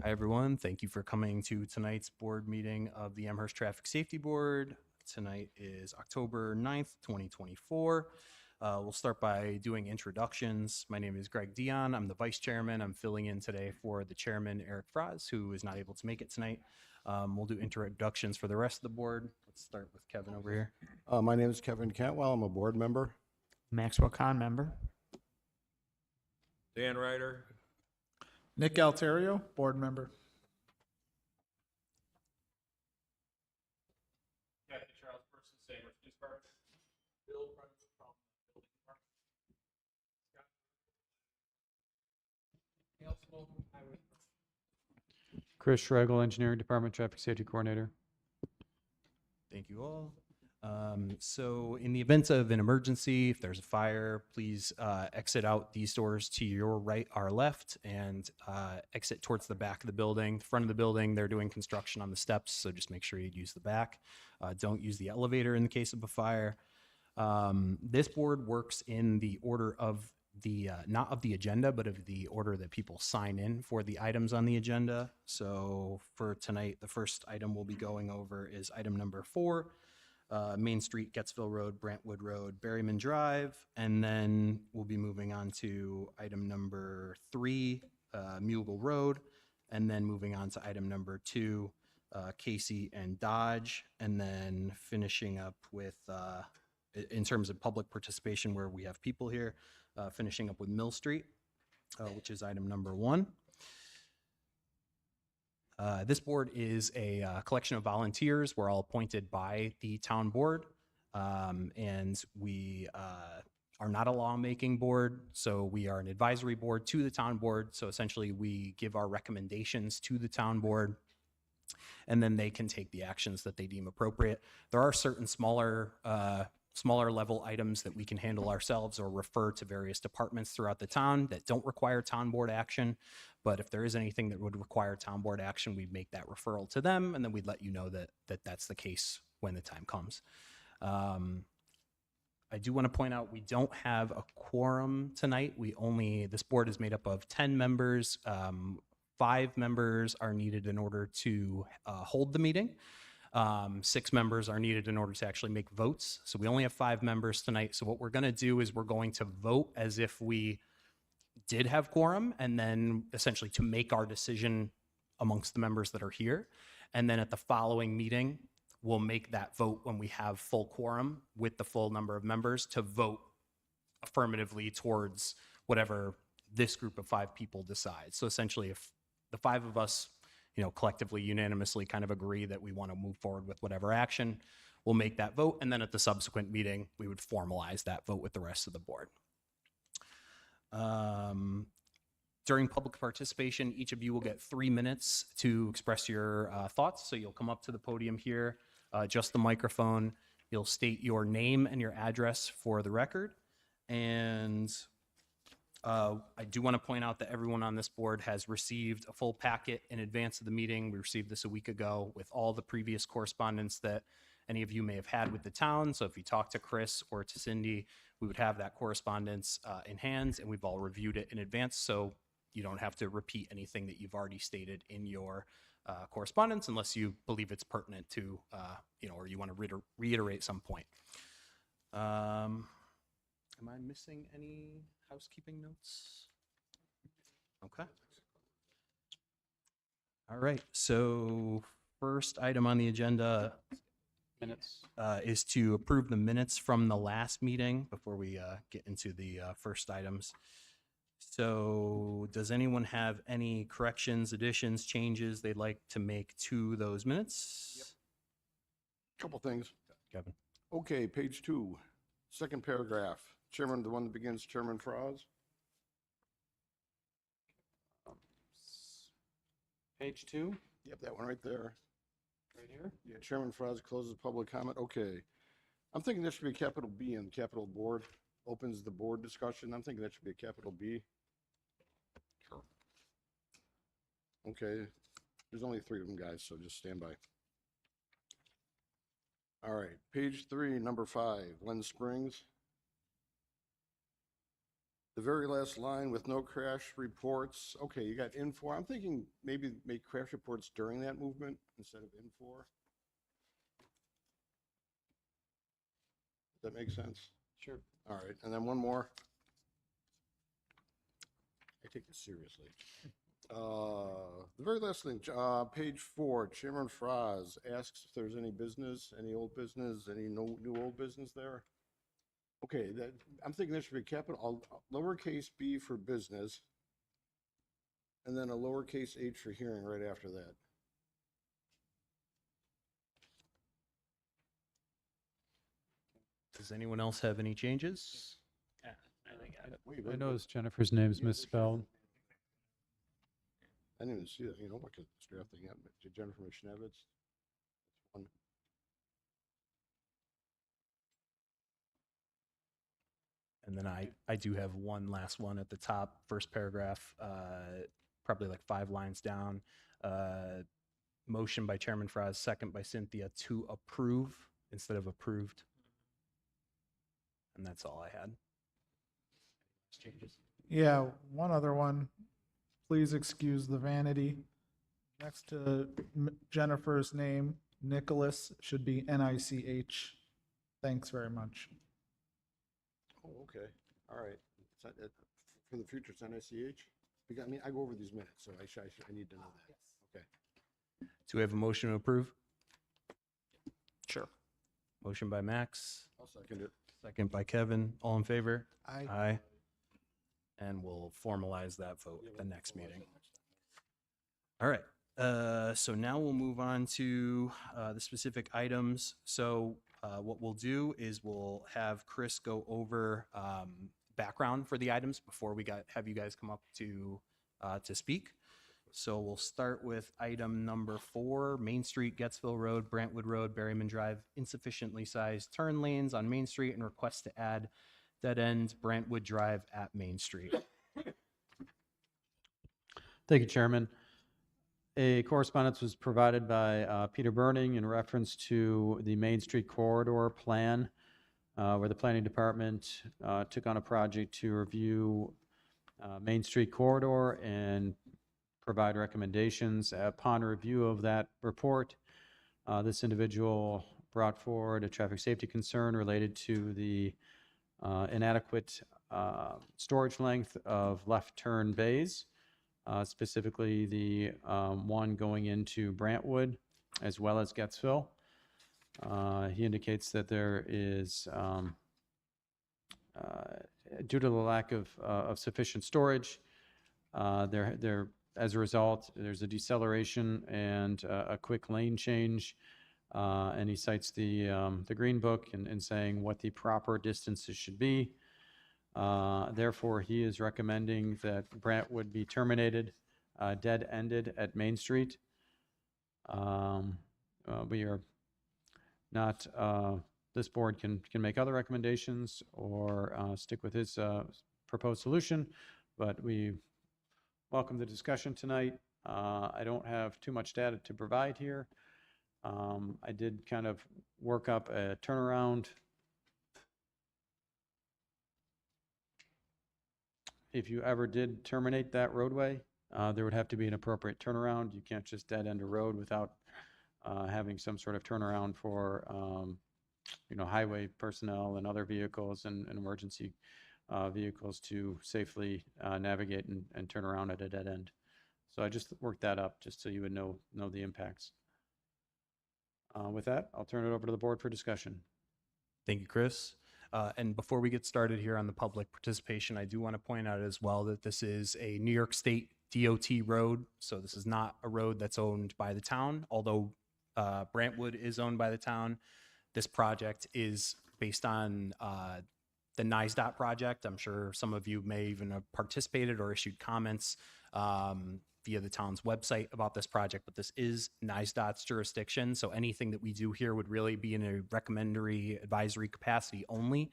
Hi, everyone. Thank you for coming to tonight's board meeting of the Amherst Traffic Safety Board. Tonight is October 9th, 2024. We'll start by doing introductions. My name is Greg Dion. I'm the vice chairman. I'm filling in today for the chairman, Eric Fraz, who is not able to make it tonight. We'll do introductions for the rest of the board. Let's start with Kevin over here. My name is Kevin Cantwell. I'm a board member. Maxwell Khan, member. Dan Ryder. Nick Alterio, board member. Kathy Charles Person, Amherst Police Department. Bill Brunson from the Building Department. Chris Schregel, Engineering Department, Traffic Safety Coordinator. Thank you all. So in the event of an emergency, if there's a fire, please exit out these doors to your right or left and exit towards the back of the building. The front of the building, they're doing construction on the steps, so just make sure you use the back. Don't use the elevator in the case of a fire. This board works in the order of the, not of the agenda, but of the order that people sign in for the items on the agenda. So for tonight, the first item we'll be going over is item number 4. Main Street, Gettsville Road, Brantwood Road, Berryman Drive, and then we'll be moving on to item number 3, Mule Road, and then moving on to item number 2, Casey and Dodge, and then finishing up with, in terms of public participation where we have people here, finishing up with Mill Street, which is item number 1. This board is a collection of volunteers. We're all appointed by the town board, and we are not a lawmaking board, so we are an advisory board to the town board. So essentially, we give our recommendations to the town board, and then they can take the actions that they deem appropriate. There are certain smaller level items that we can handle ourselves or refer to various departments throughout the town that don't require town board action. But if there is anything that would require town board action, we'd make that referral to them, and then we'd let you know that that's the case when the time comes. I do want to point out we don't have a quorum tonight. This board is made up of 10 members. 5 members are needed in order to hold the meeting. 6 members are needed in order to actually make votes. So we only have 5 members tonight. So what we're going to do is we're going to vote as if we did have quorum, and then essentially to make our decision amongst the members that are here. And then at the following meeting, we'll make that vote when we have full quorum with the full number of members to vote affirmatively towards whatever this group of 5 people decides. So essentially, if the 5 of us, collectively, unanimously kind of agree that we want to move forward with whatever action, we'll make that vote. And then at the subsequent meeting, we would formalize that vote with the rest of the board. During public participation, each of you will get 3 minutes to express your thoughts. So you'll come up to the podium here, adjust the microphone. You'll state your name and your address for the record. And I do want to point out that everyone on this board has received a full packet in advance of the meeting. We received this a week ago with all the previous correspondence that any of you may have had with the town. So if you talk to Chris or to Cindy, we would have that correspondence in hand, and we've all reviewed it in advance. So you don't have to repeat anything that you've already stated in your correspondence unless you believe it's pertinent to, or you want to reiterate some point. Am I missing any housekeeping notes? Okay. All right. So first item on the agenda is to approve the minutes from the last meeting before we get into the first items. So does anyone have any corrections, additions, changes they'd like to make to those minutes? Yep. Couple things. Kevin. Okay, page 2, second paragraph. Chairman, the one that begins Chairman Fraz. Page 2, Yep, that one right there. right here. Yeah, Chairman Fraz closes public comment. Okay. I'm thinking there should be a capital B in capital board. Opens the board discussion. I'm thinking that should be a capital B. Sure. Okay. There's only 3 of them, guys, so just stand by. All right. Page 3, number 5, Len Springs. The very last line with no crash reports. Okay, you got in for. I'm thinking maybe make crash reports during that movement instead of in for. Does that make sense? Sure. All right, and then one more. I take this seriously. The very last thing, page 4, Chairman Fraz asks if there's any business, any old business, any new old business there. Okay, I'm thinking there should be a capital, lowercase b for business, and then a lowercase h for hearing right after that. Does anyone else have any changes? Wait, I noticed Jennifer's name's misspelled. I didn't even see that. You know, look at this drafting. Jennifer Mishnevitz. One. And then I do have one last one at the top, first paragraph, probably like 5 lines down. Motion by Chairman Fraz, second by Cynthia to approve instead of approved. And that's all I had. Changes. Yeah, one other one. Please excuse the vanity. Next to Jennifer's name, Nicholas should be N-I-C-H. Thanks very much. Oh, okay. All right. For the future, it's NICH? I mean, I go over these minutes, so I need to know that. Okay. Do we have a motion to approve? Sure. Motion by Max, I'll second it. second by Kevin. All in favor? Aye. Aye. And we'll formalize that vote at the next meeting. All right. So now we'll move on to the specific items. So what we'll do is we'll have Chris go over background for the items before we have you guys come up to speak. So we'll start with item number 4, Main Street, Gettsville Road, Brantwood Road, Berryman Drive, insufficiently sized turn lanes on Main Street and request to add dead end Brantwood Drive at Main Street. Thank you, Chairman. A correspondence was provided by Peter Burning in reference to the Main Street corridor plan, where the planning department took on a project to review Main Street corridor and provide recommendations. Upon review of that report, this individual brought forward a traffic safety concern related to the inadequate storage length of left turn bays. Specifically the one going into Brantwood as well as Gettsville. He indicates that there is, due to the lack of sufficient storage, as a result, there's a deceleration and a quick lane change. And he cites the Green Book and saying what the proper distances should be. Therefore, he is recommending that Brantwood be terminated, dead-ended at Main Street. We are not, this board can make other recommendations or stick with his proposed solution, but we welcome the discussion tonight. I don't have too much data to provide here. I did kind of work up a turnaround. If you ever did terminate that roadway, there would have to be an appropriate turnaround. You can't just dead end a road without having some sort of turnaround for, highway personnel and other vehicles and emergency vehicles to safely navigate and turn around at a dead end. So I just worked that up just so you would know the impacts. With that, I'll turn it over to the board for discussion. Thank you, Chris. And before we get started here on the public participation, I do want to point out as well that this is a New York State DOT road. So this is not a road that's owned by the town, although Brantwood is owned by the town. This project is based on the NISDOT project. I'm sure some of you may even have participated or issued comments via the town's website about this project, but this is NISDOT's jurisdiction. So anything that we do here would really be in a recommendatory advisory capacity only.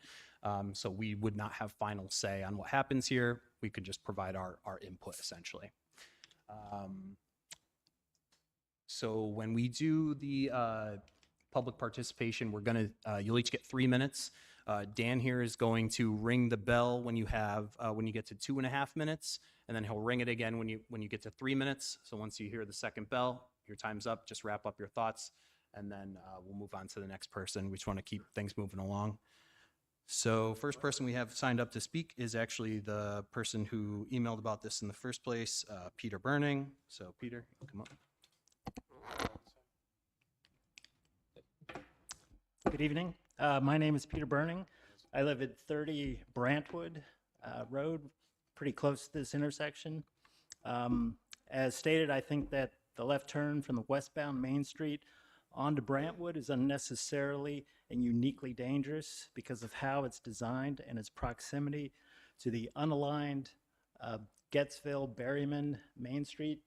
So we would not have final say on what happens here. We could just provide our input essentially. So when we do the public participation, you'll each get 3 minutes. Dan here is going to ring the bell when you get to 2.5 minutes, and then he'll ring it again when you get to 3 minutes. So once you hear the second bell, your time's up. Just wrap up your thoughts, and then we'll move on to the next person. We just want to keep things moving along. So first person we have signed up to speak is actually the person who emailed about this in the first place, Peter Burning. So Peter, come up. Good evening. My name is Peter Burning. I live at 30 Brantwood Road, pretty close to this intersection. As stated, I think that the left turn from the westbound Main Street onto Brantwood is unnecessarily and uniquely dangerous because of how it's designed and its proximity to the unaligned Gettsville Berryman Main Street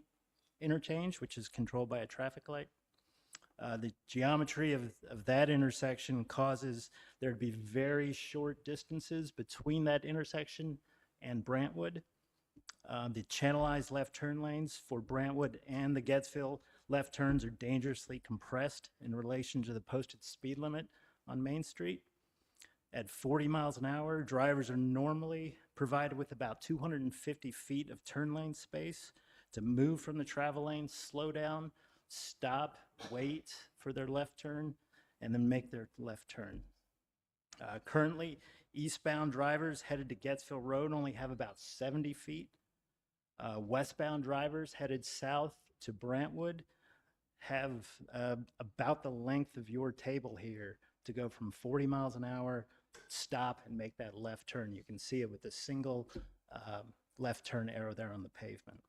interchange, which is controlled by a traffic light. The geometry of that intersection causes there to be very short distances between that intersection and Brantwood. The channelized left turn lanes for Brantwood and the Gettsville left turns are dangerously compressed in relation to the posted speed limit on Main Street. At 40 miles an hour, drivers are normally provided with about 250 feet of turn lane space to move from the travel lane, slow down, stop, wait for their left turn, and then make their left turn. Currently, eastbound drivers headed to Gettsville Road only have about 70 feet. Westbound drivers headed south to Brantwood have about the length of your table here to go from 40 miles an hour, stop, and make that left turn. You can see it with a single left turn arrow there on the pavement.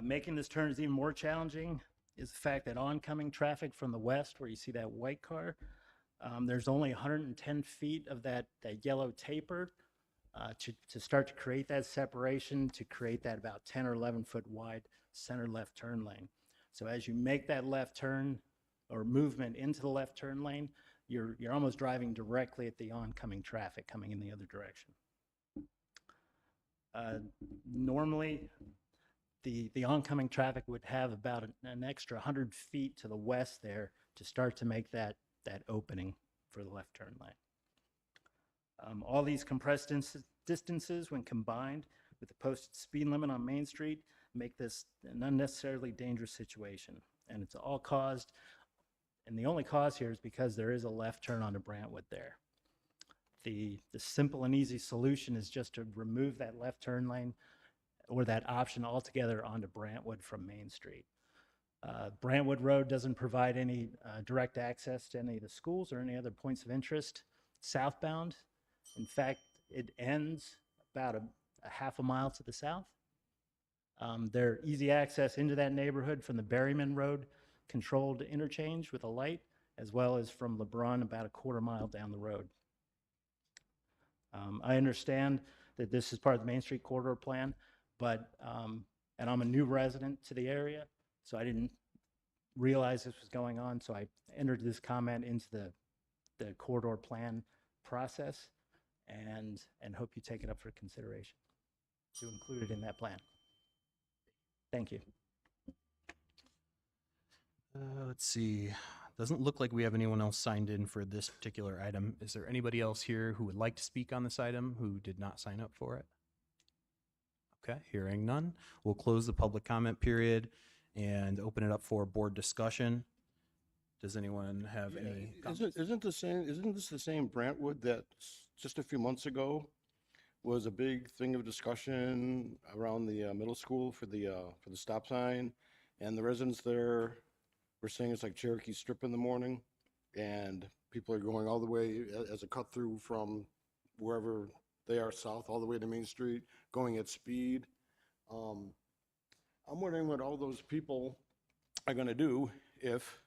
Making this turn is even more challenging is the fact that oncoming traffic from the west, where you see that white car, there's only 110 feet of that yellow taper to start to create that separation, to create that about 10 or 11 foot wide center left turn lane. So as you make that left turn or movement into the left turn lane, you're almost driving directly at the oncoming traffic coming in the other direction. Normally, the oncoming traffic would have about an extra 100 feet to the west there to start to make that opening for the left turn lane. All these compressed distances, when combined with the posted speed limit on Main Street, make this an unnecessarily dangerous situation. And it's all caused, and the only cause here is because there is a left turn onto Brantwood there. The simple and easy solution is just to remove that left turn lane or that option altogether onto Brantwood from Main Street. Brantwood Road doesn't provide any direct access to any of the schools or any other points of interest southbound. In fact, it ends about a half a mile to the south. There's easy access into that neighborhood from the Berryman Road controlled interchange with a light, as well as from LeBron about a quarter mile down the road. I understand that this is part of the Main Street Corridor Plan, but, and I'm a new resident to the area, so I didn't realize this was going on, so I entered this comment into the corridor plan process and hope you take it up for consideration to include it in that plan. Thank you. Let's see. Doesn't look like we have anyone else signed in for this particular item. Is there anybody else here who would like to speak on this item who did not sign up for it? Okay, hearing none. We'll close the public comment period and open it up for board discussion. Does anyone have any comments? Isn't this the same Brantwood that just a few months ago was a big thing of discussion around the middle school for the stop sign, and the residents there were saying it's like Cherokee Strip in the morning, and people are going all the way as a cut through from wherever they are south all the way to Main Street, going at speed. I'm wondering what all those people are going to do if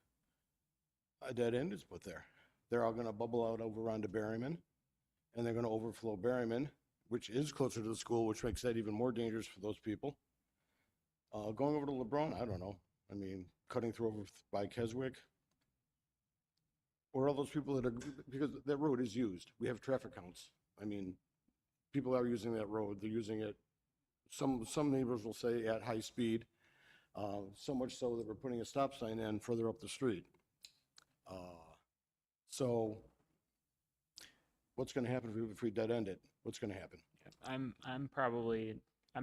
a dead end is put there. They're all going to bubble out over onto Berryman, and they're going to overflow Berryman, which is closer to the school, which makes that even more dangerous for those people. Going over to LeBron, I don't know. I mean, cutting through over by Keswick. Or all those people that are, because that road is used. We have traffic counts. I mean, people are using that road. They're using it, some neighbors will say at high speed, so much so that we're putting a stop sign in further up the street. So what's gonna happen if we dead end it? What's gonna happen? I'm in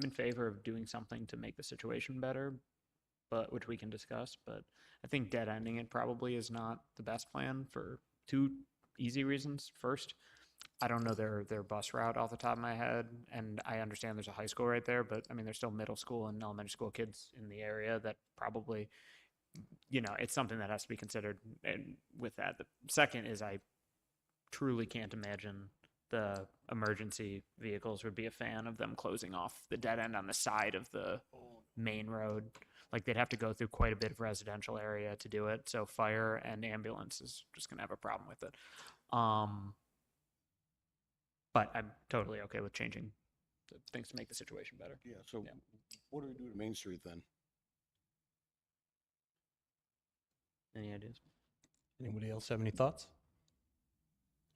favor of doing something to make the situation better, but which we can discuss. But I think dead ending it probably is not the best plan for two easy reasons. First, I don't know their bus route off the top of my head, and I understand there's a high school right there, but I mean there's still middle school and elementary school kids in the area that probably, it's something that has to be considered. And with that, the second is I truly can't imagine the emergency vehicles would be a fan of them closing off the dead end on the side of the main road. Like they'd have to go through quite a bit of residential area to do it. So fire and ambulance is just gonna have a problem with it. But I'm totally okay with changing things to make the situation better. Yeah, so Yeah. what do we do to Main Street then? Any ideas? Anybody else have any thoughts?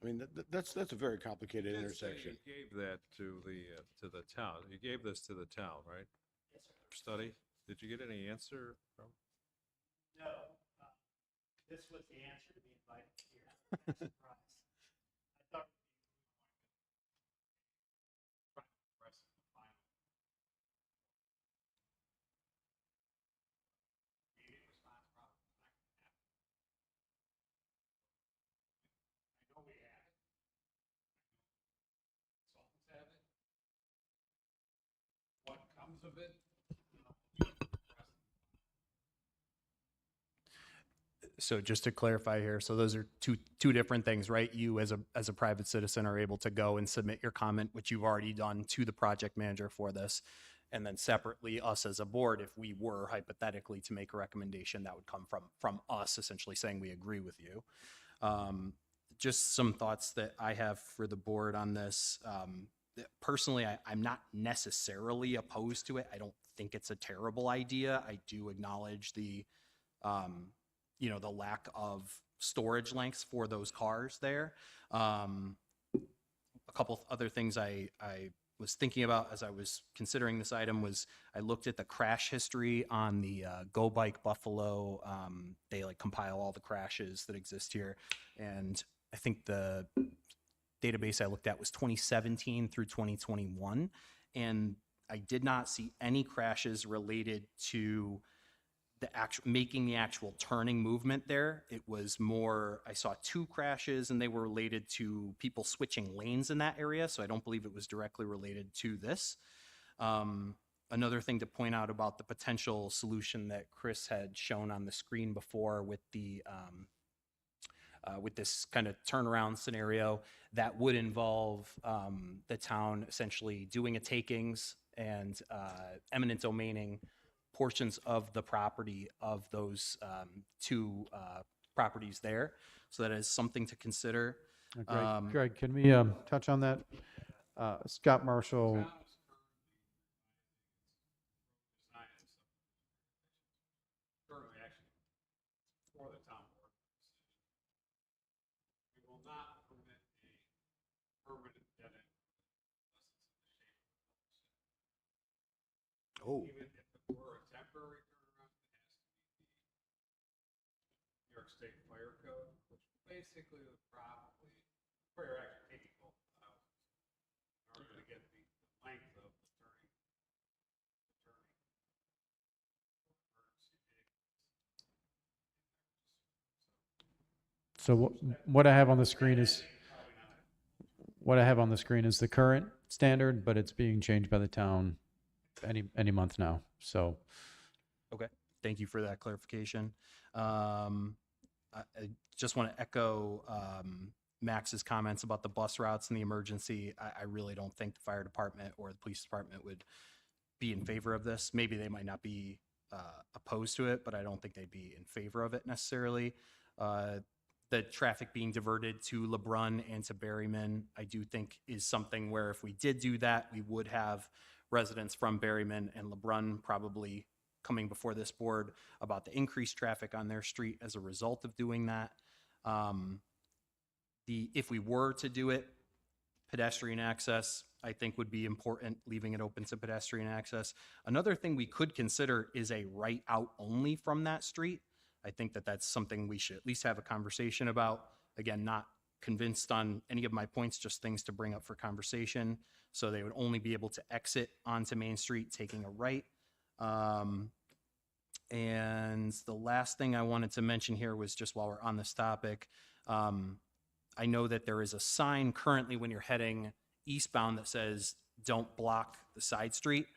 I mean, that's a very complicated You did say intersection. You gave that to the town. You gave this to the town, right? Study. Did you get any answer from? No, this was the answer to be invited here. Surprise. I thought What comes of it? So just to clarify here, so those are two different things, right? You as a private citizen are able to go and submit your comment, which you've already done, to the project manager for this. And then separately, us as a board, if we were hypothetically to make a recommendation, that would come from us essentially saying we agree with you. Just some thoughts that I have for the board on this. Personally, I'm not necessarily opposed to it. I don't think it's a terrible idea. I do acknowledge the the lack of storage lengths for those cars there. A couple of other things I was thinking about as I was considering this item was I looked at the crash history on the Go Bike Buffalo. They compile all the crashes that exist here. And I think the database I looked at was 2017 through 2021. And I did not see any crashes related to making the actual turning movement there. It was more, I saw 2 crashes and they were related to people switching lanes in that area. So I don't believe it was directly related to this. Another thing to point out about the potential solution that Chris had shown on the screen before with with this kind of turnaround scenario, that would involve the town essentially doing a takings and eminent domaining portions of the property of those 2 properties there. So that is something to consider. Greg, can we touch on that? Scott Marshall, Currently, actually, for the town board decision. We will not permit a permanent dead end unless it's in the shape of a cul-de-sac. Oh, Even if it were a temporary turnaround, it has to be the New York State Fire Code, which basically would probably require actually taking both of the houses in order to get the length of the turning. so what I have on the screen is the current standard, but it's being changed by the town any month now. So Okay, thank you for that clarification. I just want to echo Max's comments about the bus routes and the emergency. I really don't think the fire department or the police department would be in favor of this. Maybe they might not be opposed to it, but I don't think they'd be in favor of it necessarily. The traffic being diverted to LeBrun and to Berryman, I do think is something where if we did do that, we would have residents from Berryman and LeBrun probably coming before this board about the increased traffic on their street as a result of doing that. If we were to do it, pedestrian access, I think would be important, leaving it open to pedestrian access. Another thing we could consider is a right out only from that street. I think that that's something we should at least have a conversation about. Again, not convinced on any of my points, just things to bring up for conversation. So they would only be able to exit onto Main Street, taking a right. And the last thing I wanted to mention here was just while we're on this topic, I know that there is a sign currently when you're heading eastbound that says, "Don't block the side street,"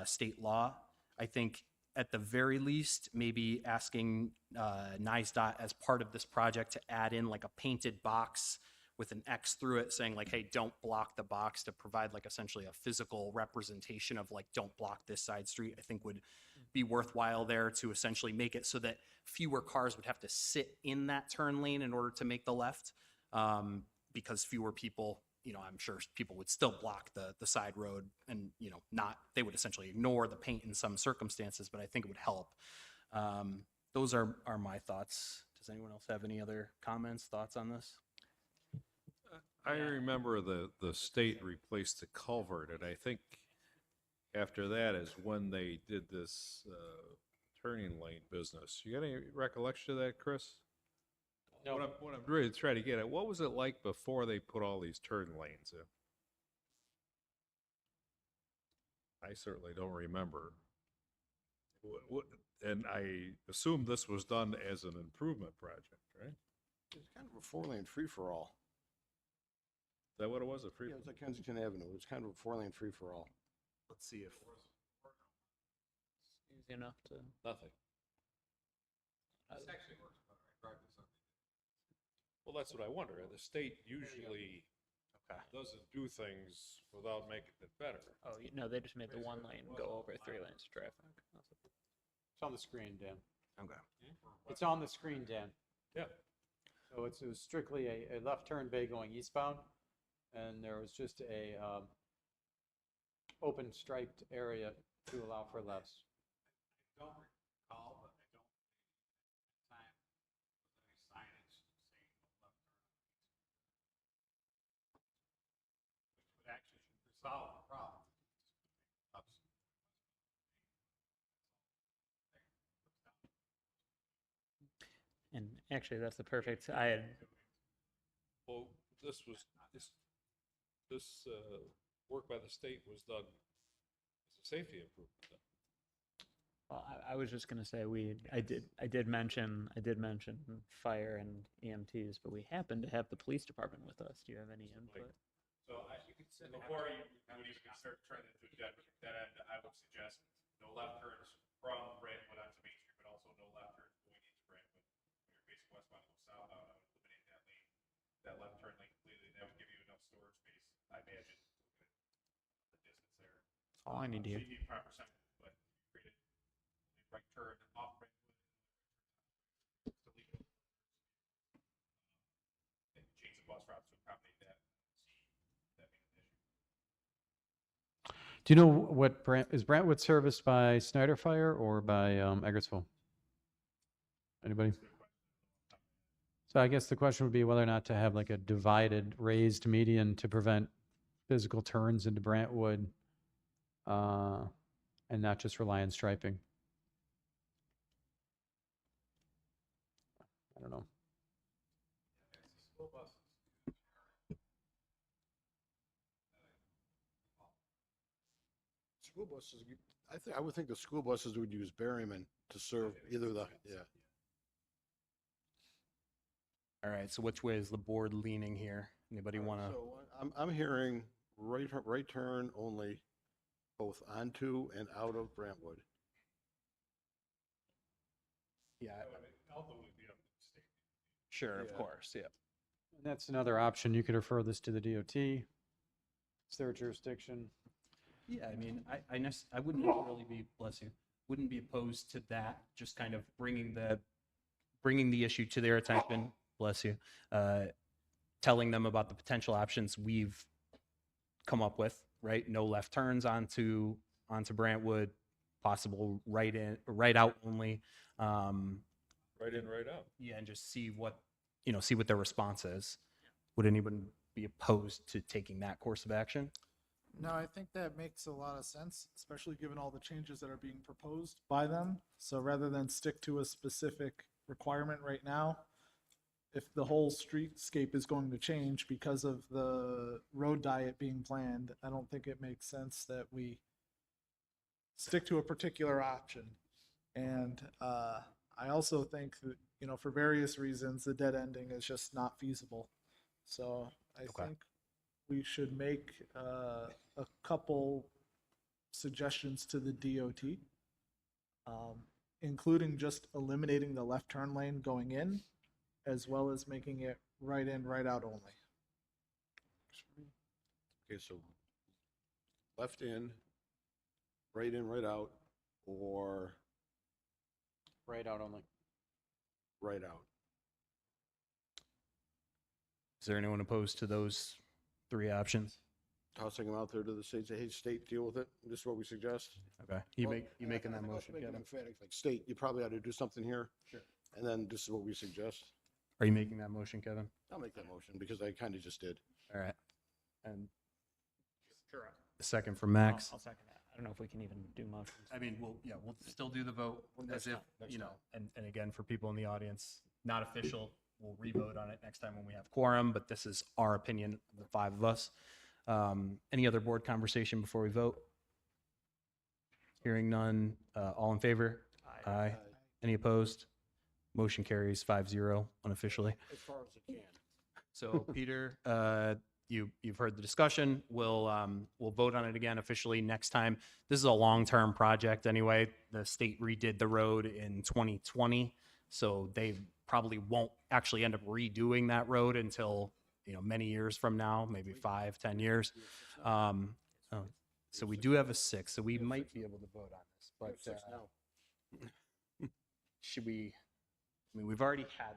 state law. I think at the very least, maybe asking NISDOT as part of this project to add in like a painted box with an X through it saying like, "Hey, don't block the box," to provide like essentially a physical representation of like, "Don't block this side street," I think would be worthwhile there to essentially make it so that fewer cars would have to sit in that turn lane in order to make the left. Because fewer people, I'm sure people would still block the side road and, they would essentially ignore the paint in some circumstances, but I think it would help. Those are my thoughts. Does anyone else have any other comments, thoughts on this? I remember the state replaced the culvert, and I think after that is when they did this turning lane business. You got any recollection of that, Chris? No. What I'm really trying to get at, what was it like before they put all these turn lanes in? I certainly don't remember. And I assume this was done as an improvement project, right? It's kind of a four-lane free-for-all. Is that what it was, a free? Yeah, it's like Kensington Avenue. It was kind of a four-lane free-for-all. Let's see if, Easy enough to. Nothing. This actually works better. I tried this on. Well, that's what I wonder. The state usually doesn't do things without making it better. Oh, no, they just made the one lane go over 3 lanes of traffic. It's on the screen, Dan. okay. It's on the screen, Dan. Yeah. So it was strictly a left turn bay going eastbound, and there was just a open striped area to allow for lefts. I don't recall, but I don't think time with any signage saying no left turn. Which would actually should resolve the problem. And actually, that's the perfect. I had. Well, this work by the state was done as a safety improvement. Well, I was just gonna say I did mention fire and EMTs, but we happen to have the police department with us. Do you have any input? So before you would even start turning into a dead end, I would suggest no left turns from Brentwood onto Main Street, but also no left turns going into Brentwood. When you're facing westbound, go southbound, I would eliminate that lane, that left turn lane completely. That would give you enough storage space, I imagine, the distance there. That's all I need to hear. So you need proper sign, but you created right turn off Brentwood, to leave it. And change the bus routes to accommodate that. That being an issue. Do you know what is Brentwood serviced by Snyder Fire or by Eggertsville? Anybody? So I guess the question would be whether or not to have like a divided raised median to prevent physical turns into Brentwood and not just rely on striping. I don't know. School buses, I would think the school buses would use Berryman to serve either yeah. All right, so which way is the board leaning here? Anybody want to? So I'm hearing right turn only, both onto and out of Brentwood. Yeah, Ultimately, be up to the state. sure, of Yeah. course, yeah. And that's another option. You could refer this to the DOT. It's their jurisdiction. Yeah, I mean, I wouldn't necessarily be, bless you, wouldn't be opposed to that, just kind of bringing the issue to their attention, bless you, telling them about the potential options we've come up with, right? No left turns onto Brantwood, possible right out only. Right in, right out. Yeah, and just see what their response is. Would anyone be opposed to taking that course of action? No, I think that makes a lot of sense, especially given all the changes that are being proposed by them. So rather than stick to a specific requirement right now, if the whole streetscape is going to change because of the road diet being planned, I don't think it makes sense that we stick to a particular option. And I also think that, for various reasons, the dead ending is just not feasible. So I Okay. think we should make a couple suggestions to the DOT, including just eliminating the left turn lane going in, as well as making it right in, right out only. Okay, so left in, right out, or Right out only. right out. Is there anyone opposed to those three options? Tossing them out there to the state, say, hey, state, deal with it. This is what we suggest. Okay, you making that motion, Make it Kevin? emphatic, like, state, you probably ought to do something here. Sure. And then this is what we suggest. Are you making that motion, Kevin? I'll make that motion because I kind of just did. All right. And Sure. a second from Max. I'll second that. I don't know if we can even do motions. I mean, we'll still do the vote as if, and again, for people in the audience, not official, we'll re-vote on it next time when we have quorum, but this is our opinion of the five of us. Any other board conversation before we vote? Hearing none, all in favor? Aye. Any opposed? Motion carries 5-0 unofficially. As far as it can. So Peter, you've heard the discussion. We'll vote on it again officially next time. This is a long-term project anyway. The state redid the road in 2020, so they probably won't actually end up redoing that road until many years from now, maybe 5-10 years. So we do have a 6, so we might be able to vote on this. But should we? I mean, we've already had.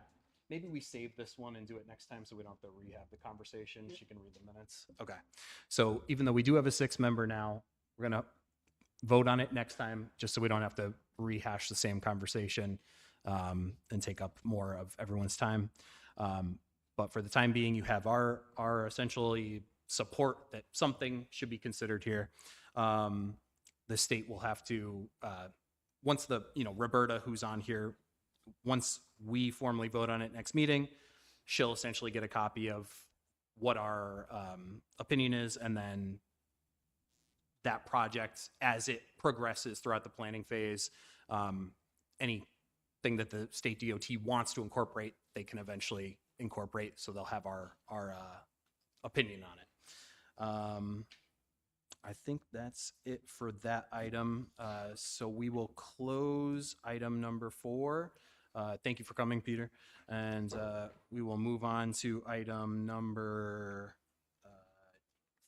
Maybe we save this one and do it next time so we don't have to rehab the conversation. She can read the minutes. Okay. So even though we do have a 6 member now, we're going to vote on it next time just so we don't have to rehash the same conversation and take up more of everyone's time. But for the time being, you have our essentially support that something should be considered here. The state will have to, once Roberta, who's on here, once we formally vote on it next meeting, she'll essentially get a copy of what our opinion is, and then that project, as it progresses throughout the planning phase, anything that the state DOT wants to incorporate, they can eventually incorporate, so they'll have our opinion on it. I think that's it for that item. So we will close item number 4. Thank you for coming, Peter. And we will move on to item number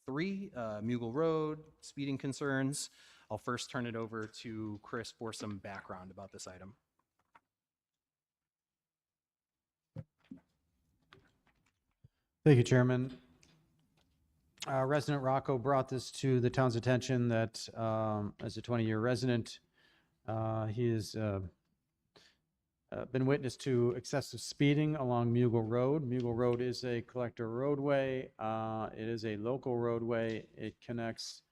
3, Mughal Road, speeding concerns. I'll first turn it over to Chris for some background about this item. Thank you, Chairman. Resident Rocco brought this to the town's attention that as a 20-year resident, he has been witness to excessive speeding along Mughal Road. Mughal Road is a collector roadway. It is a local roadway. It connects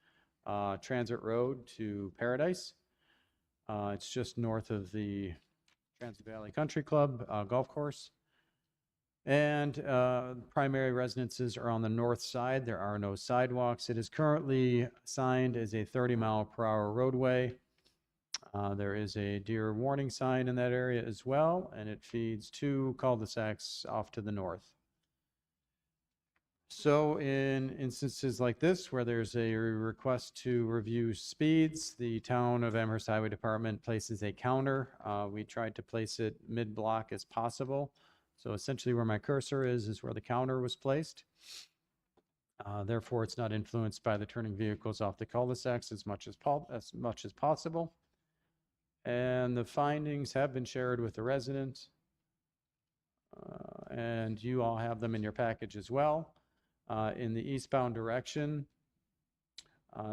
Transit Road to Paradise. It's just north of the Transit Valley Country Club golf course. And primary residences are on the north side. There are no sidewalks. It is currently signed as a 30-mile-per-hour roadway. There is a deer warning sign in that area as well, and it feeds 2 cul-de-sacs off to the north. So in instances like this, where there's a request to review speeds, the town of Amherst Highway Department places a counter. We tried to place it mid-block as possible. So essentially where my cursor is where the counter was placed. Therefore, it's not influenced by the turning vehicles off the cul-de-sacs as much as possible. And the findings have been shared with the residents. And you all have them in your package as well. In the eastbound direction,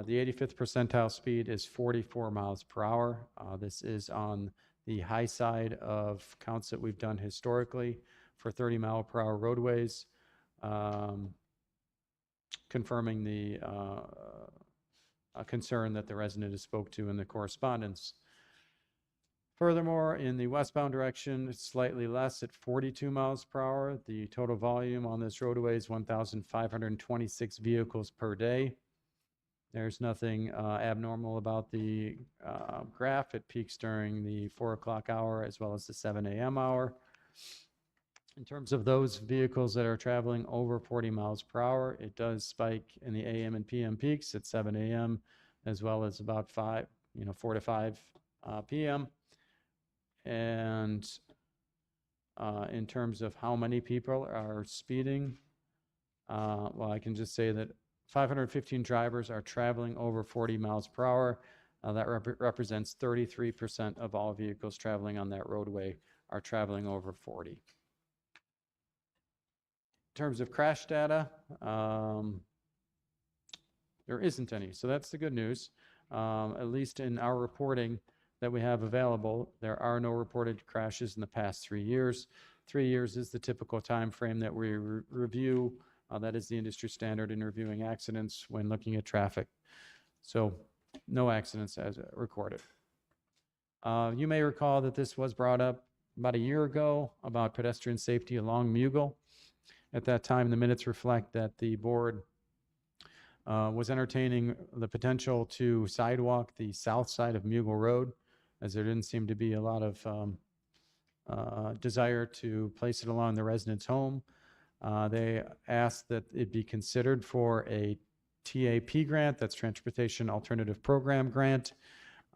the 85th percentile speed is 44 miles per hour. This is on the high side of counts that we've done historically for 30-mile-per-hour roadways, confirming the concern that the resident has spoke to in the correspondence. Furthermore, in the westbound direction, it's slightly less at 42 miles per hour. The total volume on this roadway is 1,526 vehicles per day. There's nothing abnormal about the graph. It peaks during the 4 o'clock hour as well as the 7 a.m. hour. In terms of those vehicles that are traveling over 40 miles per hour, it does spike in the AM and PM peaks at 7 a.m. as well as about 4 to 5 p.m. And in terms of how many people are speeding, well, I can just say that 515 drivers are traveling over 40 miles per hour. That represents 33% of all vehicles traveling on that roadway are traveling over 40. In terms of crash data, there isn't any, so that's the good news. At least in our reporting that we have available, there are no reported crashes in the past 3 years. 3 years is the typical time frame that we review. That is the industry standard in reviewing accidents when looking at traffic. So no accidents as recorded. You may recall that this was brought up about a year ago about pedestrian safety along Mughal. At that time, the minutes reflect that the board was entertaining the potential to sidewalk the south side of Mughal Road, as there didn't seem to be a lot of desire to place it along the resident's home. They asked that it be considered for a TAP grant, that's Transportation Alternative Program grant.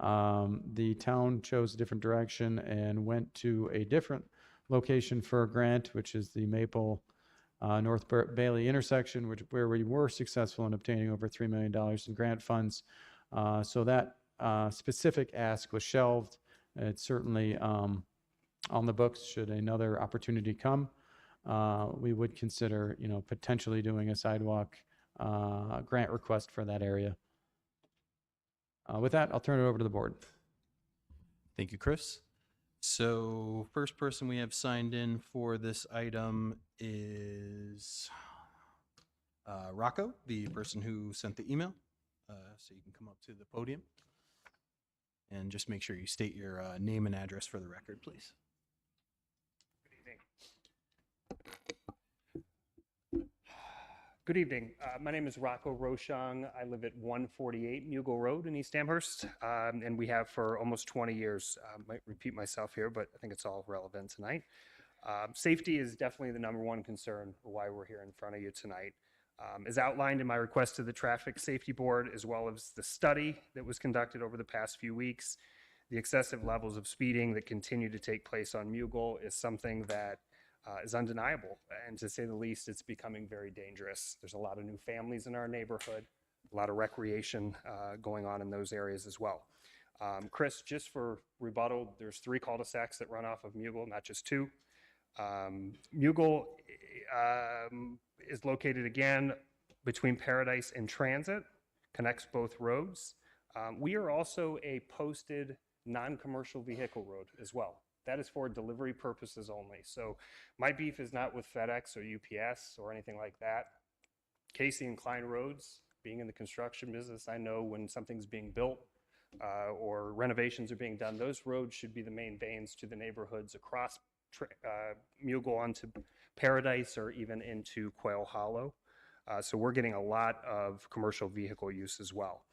The town chose a different direction and went to a different location for a grant, which is the Maple North Bailey intersection, where we were successful in obtaining over $3 million in grant funds. So that specific ask was shelved. It's certainly on the books should another opportunity come. We would consider, potentially doing a sidewalk grant request for that area. With that, I'll turn it over to the board. Thank you, Chris. So first person we have signed in for this item is Rocco, the person who sent the email. So you can come up to the podium and just make sure you state your name and address for the record, please. Good evening. My name is Rocco Rochang. I live at 148 Mughal Road in East Amherst, and we have for almost 20 years. Might repeat myself here, but I think it's all relevant tonight. Safety is definitely the number one concern for why we're here in front of you tonight. As outlined in my request to the Traffic Safety Board, as well as the study that was conducted over the past few weeks, the excessive levels of speeding that continue to take place on Mughal is something that is undeniable, and to say the least, it's becoming very dangerous. There's a lot of new families in our neighborhood, a lot of recreation going on in those areas as well. Chris, just for rebuttal, there's 3 cul-de-sacs that run off of Mughal, not just 2. Mughal is located again between Paradise and Transit, connects both roads. We are also a posted non-commercial vehicle road as well. That is for delivery purposes only. So my beef is not with FedEx or UPS or anything like that. Casey and Klein roads, being in the construction business, I know when something's being built or renovations are being done, those roads should be the main veins to the neighborhoods across Mughal onto Paradise or even into Quail Hollow. So we're getting a lot of commercial vehicle use as well.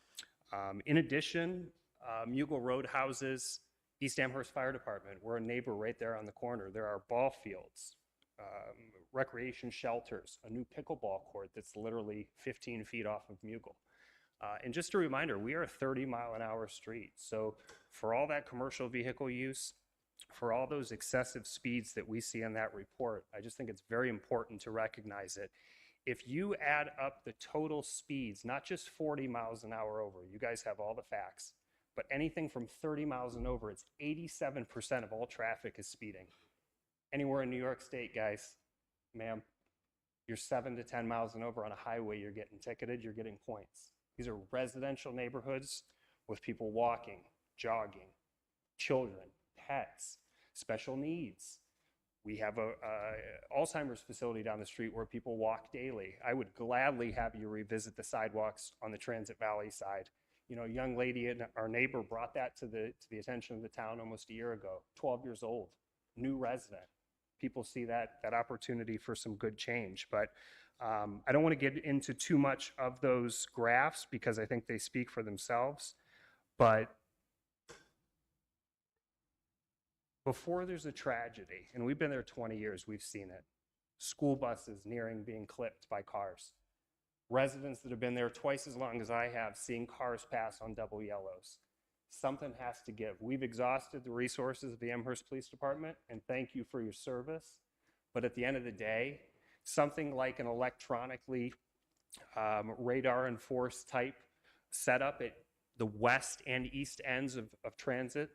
In addition, Mughal Road houses East Amherst Fire Department. We're a neighbor right there on the corner. There are ball fields, recreation shelters, a new pickleball court that's literally 15 feet off of Mughal. And just a reminder, we are a 30-mile-an-hour street. So for all that commercial vehicle use, for all those excessive speeds that we see in that report, I just think it's very important to recognize it. If you add up the total speeds, not just 40 miles an hour over, you guys have all the facts, but anything from 30 miles and over, it's 87% of all traffic is speeding. Anywhere in New York State, guys, ma'am, you're 7 to 10 miles and over on a highway, you're getting ticketed, you're getting points. These are residential neighborhoods with people walking, jogging, children, pets, special needs. We have a Alzheimer's facility down the street where people walk daily. I would gladly have you revisit the sidewalks on the Transit Valley side. You know, a young lady and our neighbor brought that to the attention of the town almost a year ago, 12 years old, new resident. People see that opportunity for some good change. But I don't want to get into too much of those graphs because I think they speak for themselves. But before there's a tragedy, and we've been there 20 years, we've seen it. School buses nearing being clipped by cars. Residents that have been there twice as long as I have seeing cars pass on double yellows. Something has to give. We've exhausted the resources of the Amherst Police Department, and thank you for your service. But at the end of the day, something like an electronically radar enforced type setup at the west and east ends of transit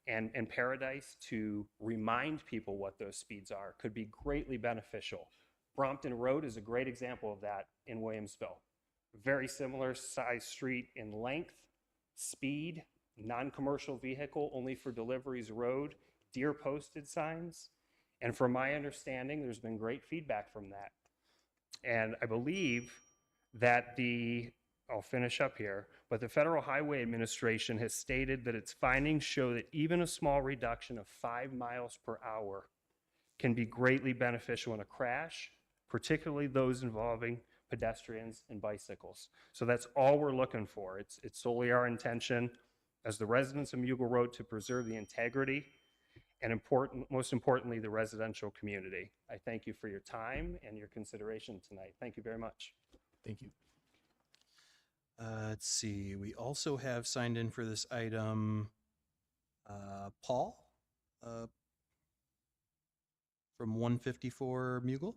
and Paradise to remind people what those speeds are could be greatly beneficial. Brompton Road is a great example of that in Williamsville. Very similar size street in length, speed, non-commercial vehicle, only for deliveries road, deer posted signs. And from my understanding, there's been great feedback from that. And I believe that I'll finish up here, but the Federal Highway Administration has stated that its findings show that even a small reduction of 5 miles per hour can be greatly beneficial in a crash, particularly those involving pedestrians and bicycles. So that's all we're looking for. It's solely our intention as the residents of Mughal Road to preserve the integrity and most importantly, the residential community. I thank you for your time and your consideration tonight. Thank you very much. Thank you. Let's see. We also have signed in for this item Paul from 154 Mughal.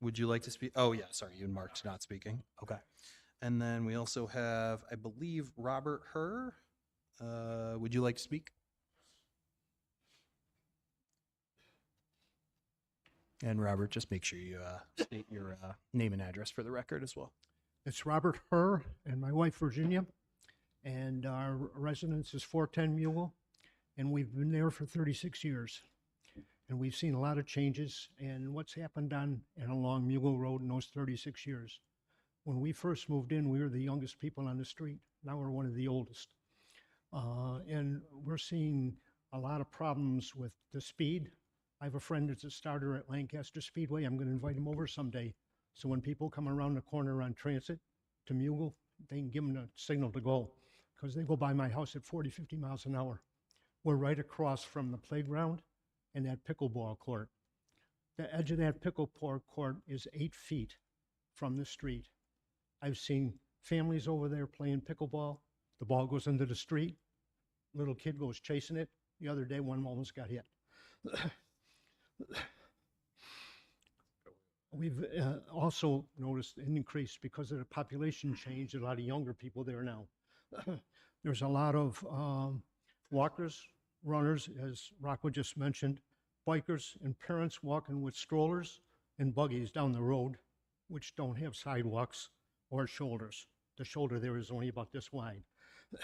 Would you like to speak? Oh, yeah. Sorry, you and Mark's not speaking. Okay. And then we also have, I believe, Robert Herr. Would you like to speak? And Robert, just make sure you state your name and address for the record as well. It's Robert Herr and my wife Virginia, and our residence is 410 Mughal, and we've been there for 36 years. And we've seen a lot of changes and what's happened on and along Mughal Road in those 36 years. When we first moved in, we were the youngest people on the street. Now we're one of the oldest. And we're seeing a lot of problems with the speed. I have a friend that's a starter at Lancaster Speedway. I'm going to invite him over someday. So when people come around the corner on Transit to Mughal, they can give them the signal to go because they go by my house at 40, 50 miles an hour. We're right across from the playground and that pickleball court. The edge of that pickleball court is 8 feet from the street. I've seen families over there playing pickleball. The ball goes into the street. Little kid goes chasing it. The other day, one almost got hit. We've also noticed an increase because of the population change, a lot of younger people there now. There's a lot of walkers, runners, as Rocco just mentioned, bikers and parents walking with strollers and buggies down the road, which don't have sidewalks or shoulders. The shoulder there is only about this wide.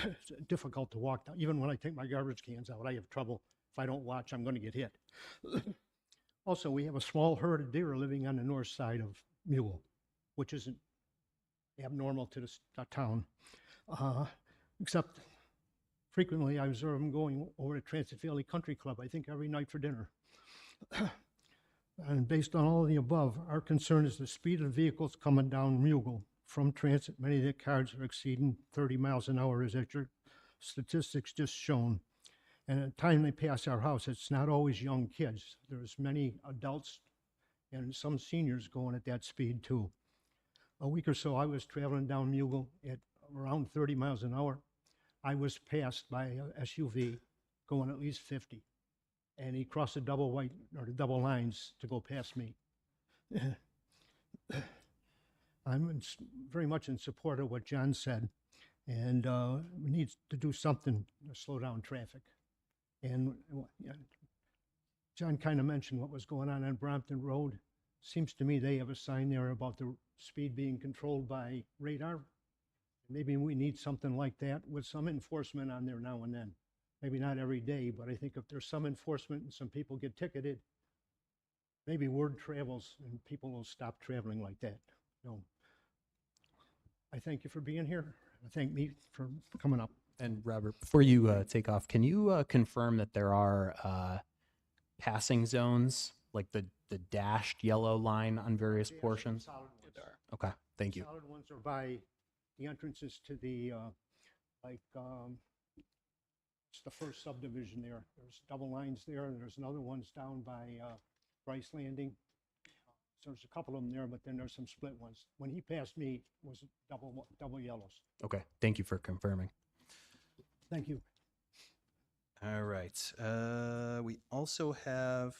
It's difficult to walk down. Even when I take my garbage cans out, I have trouble. If I don't watch, I'm going to get hit. Also, we have a small herd of deer living on the north side of Mughal, which isn't abnormal to the town, except frequently I observe them going over to Transit Valley Country Club, I think every night for dinner. And based on all of the above, our concern is the speed of vehicles coming down Mughal from Transit. Many of the cars are exceeding 30 miles an hour, as your statistics just shown. And at the time they pass our house, it's not always young kids. There's many adults and some seniors going at that speed too. A week or so, I was traveling down Mughal at around 30 miles an hour. I was passed by a SUV going at least 50. And he crossed the double white or the double lines to go past me. I'm very much in support of what John said, and we need to do something to slow down traffic. And John kind of mentioned what was going on Brompton Road. Seems to me they have a sign there about the speed being controlled by radar. Maybe we need something like that with some enforcement on there now and then. Maybe not every day, but I think if there's some enforcement and some people get ticketed, maybe word travels and people will stop traveling like that. So I thank you for being here. thank me for coming up. And Robert, before you take off, can you confirm that there are passing zones, like the dashed yellow line on various They are portions? solid ones. Okay, thank you. Solid ones are by the entrances to the, it's the first subdivision there. There's double lines there, and there's another ones down by Rice Landing. So there's a couple of them there, but then there's some split ones. When he passed me, it was double yellows. Okay, thank you for confirming. Thank you. All right. We also have.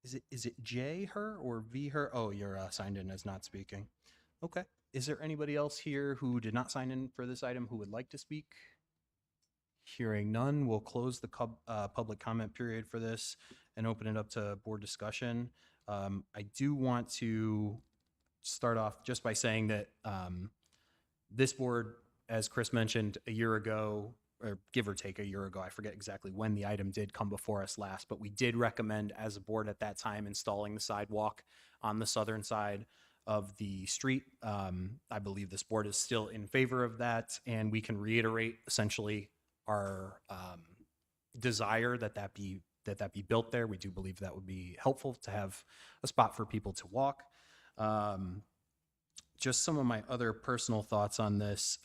Is it J her or V her? Oh, you're signed in as not speaking. Okay. Is there anybody else here who did not sign in for this item who would like to speak? Hearing none, we'll close the public comment period for this and open it up to board discussion. I do want to start off just by saying that this board, as Chris mentioned a year ago, or give or take a year ago, I forget exactly when the item did come before us last, but we did recommend as a board at that time installing the sidewalk on the southern side of the street. I believe this board is still in favor of that, and we can reiterate essentially our desire that be built there. We do believe that would be helpful to have a spot for people to walk. Just some of my other personal thoughts on this.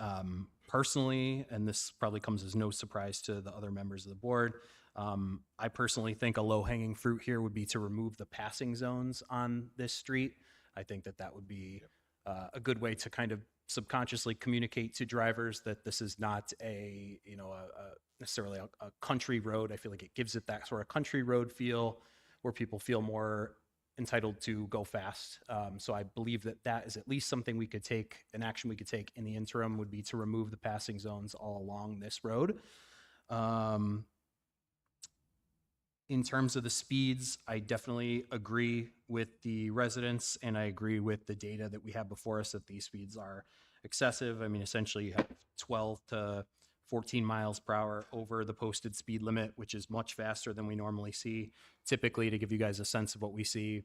Personally, and this probably comes as no surprise to the other members of the board, I personally think a low-hanging fruit here would be to remove the passing zones on this street. I think that would be a good way to kind of subconsciously communicate to drivers that this is not necessarily a country road. I feel like it gives it that sort of country road feel where people feel more entitled to go fast. So I believe that is at least something we could take, an action we could take in the interim would be to remove the passing zones all along this road. In terms of the speeds, I definitely agree with the residents, and I agree with the data that we have before us that these speeds are excessive. I mean, essentially you have 12 to 14 miles per hour over the posted speed limit, which is much faster than we normally see. Typically, to give you guys a sense of what we see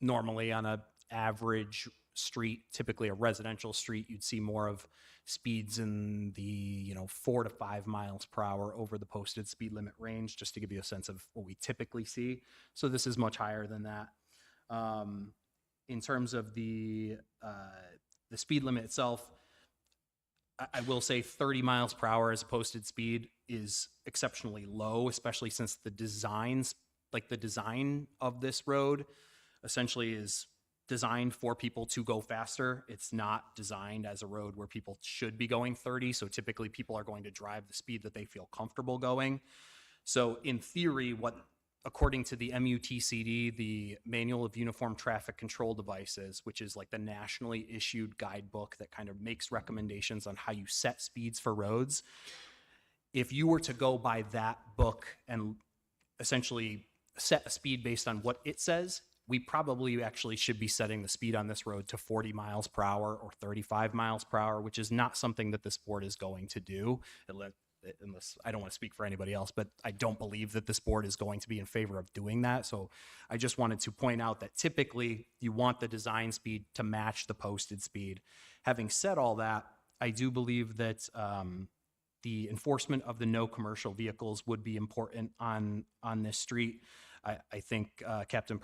normally on a average street, typically a residential street, you'd see more of speeds in the 4 to 5 miles per hour over the posted speed limit range, just to give you a sense of what we typically see. So this is much higher than that. In terms of the speed limit itself, I will say 30 miles per hour as a posted speed is exceptionally low, especially since the design of this road essentially is designed for people to go faster. It's not designed as a road where people should be going 30. So typically people are going to drive the speed that they feel comfortable going. So in theory, according to the MUTCD, the Manual of Uniform Traffic Control Devices, which is like the nationally issued guidebook that kind of makes recommendations on how you set speeds for roads, if you were to go by that book and essentially set a speed based on what it says, we probably actually should be setting the speed on this road to 40 miles per hour or 35 miles per hour, which is not something that this board is going to do, unless I don't want to speak for anybody else, but I don't believe that this board is going to be in favor of doing that. So I just wanted to point out that typically you want the design speed to match the posted speed. Having said all that, I do believe that the enforcement of the no commercial vehicles would be important on this street. I think Captain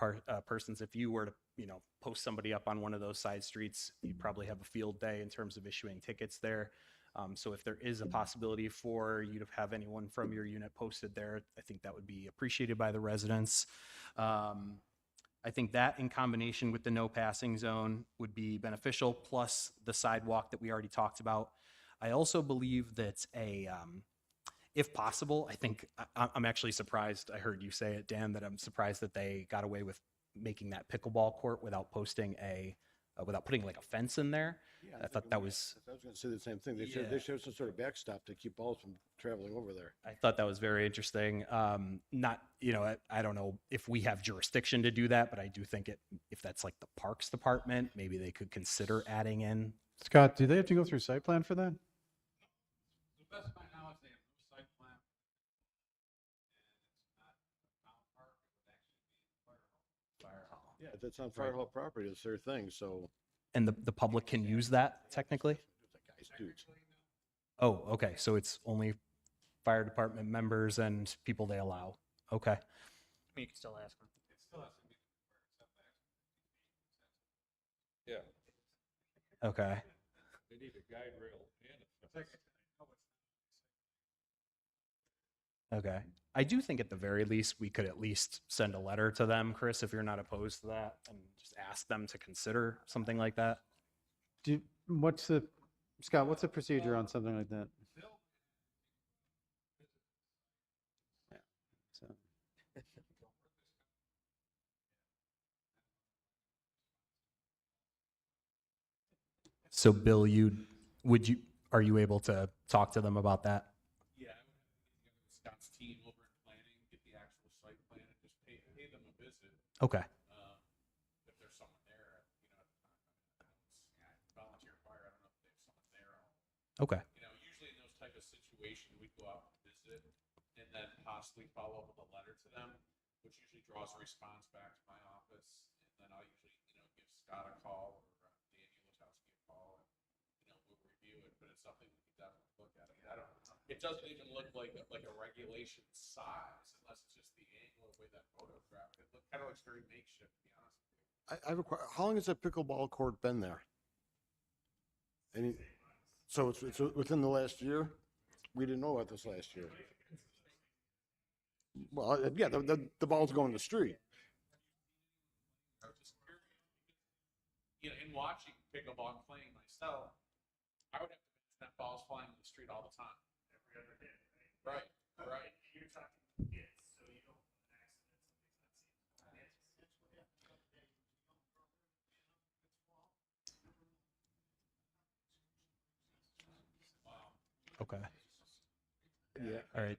Persons, if you were to post somebody up on one of those side streets, you'd probably have a field day in terms of issuing tickets there. So if there is a possibility for you to have anyone from your unit posted there, I think that would be appreciated by the residents. I think that in combination with the no passing zone would be beneficial, plus the sidewalk that we already talked about. I also believe that if possible, I think I'm actually surprised. I heard you say it, Dan, that I'm surprised that they got away with making that pickleball court without posting without putting like a fence in there. Yeah, I thought that was. I was going to say the same thing. They should have some sort of backstop to keep balls from traveling over there. I thought that was very interesting. Not, I don't know if we have jurisdiction to do that, but I do think if that's like the Parks Department, maybe they could consider adding in. Scott, do they have to go through site plan for that? To the best of my knowledge, they have no site plan. And it's not a town park, it would actually be fire hall. Yeah, if it's on Fire Hall property, it's their thing, so. And the public can use that technically? guys, dudes. Oh, okay. So it's only fire department members and people they allow. Okay. You can still ask them. Yeah, Okay. they need a guide rail and Okay. I do think at the very least, we could at least send a letter to them, Chris, if you're not opposed to that, and just ask them to consider something like that. Scott, what's the procedure on something like that? Yeah, so. So Bill, are you able to talk to them about that? Yeah, I would have to get together with Scott's team over in planning, get the actual site plan, and just pay them a visit. Okay. If there's someone there, volunteer fire, I don't know if they have someone there. Okay. Usually in those type of situations, we go out and visit, and then possibly follow up with a letter to them, which usually draws a response back to my office, and then I'll usually, give Scott a call or Danny Latowski a call, and we'll review it. But it's something we can definitely look at. I mean, it doesn't even look like a regulation size unless it's just the angle of the way that photograph. It kind of looks very makeshift, to be honest with you. I have how long has that pickleball court been there? So it's within the last year? We didn't know about this last year. Well, yeah, the ball's going to the street. I was just curious. In watching pickleball and playing myself, I would have to imagine that ball's flying in the street all the time. Every other day. Right, right. You're talking kids, so you don't want an accident, Wow. Okay. Yeah. All right.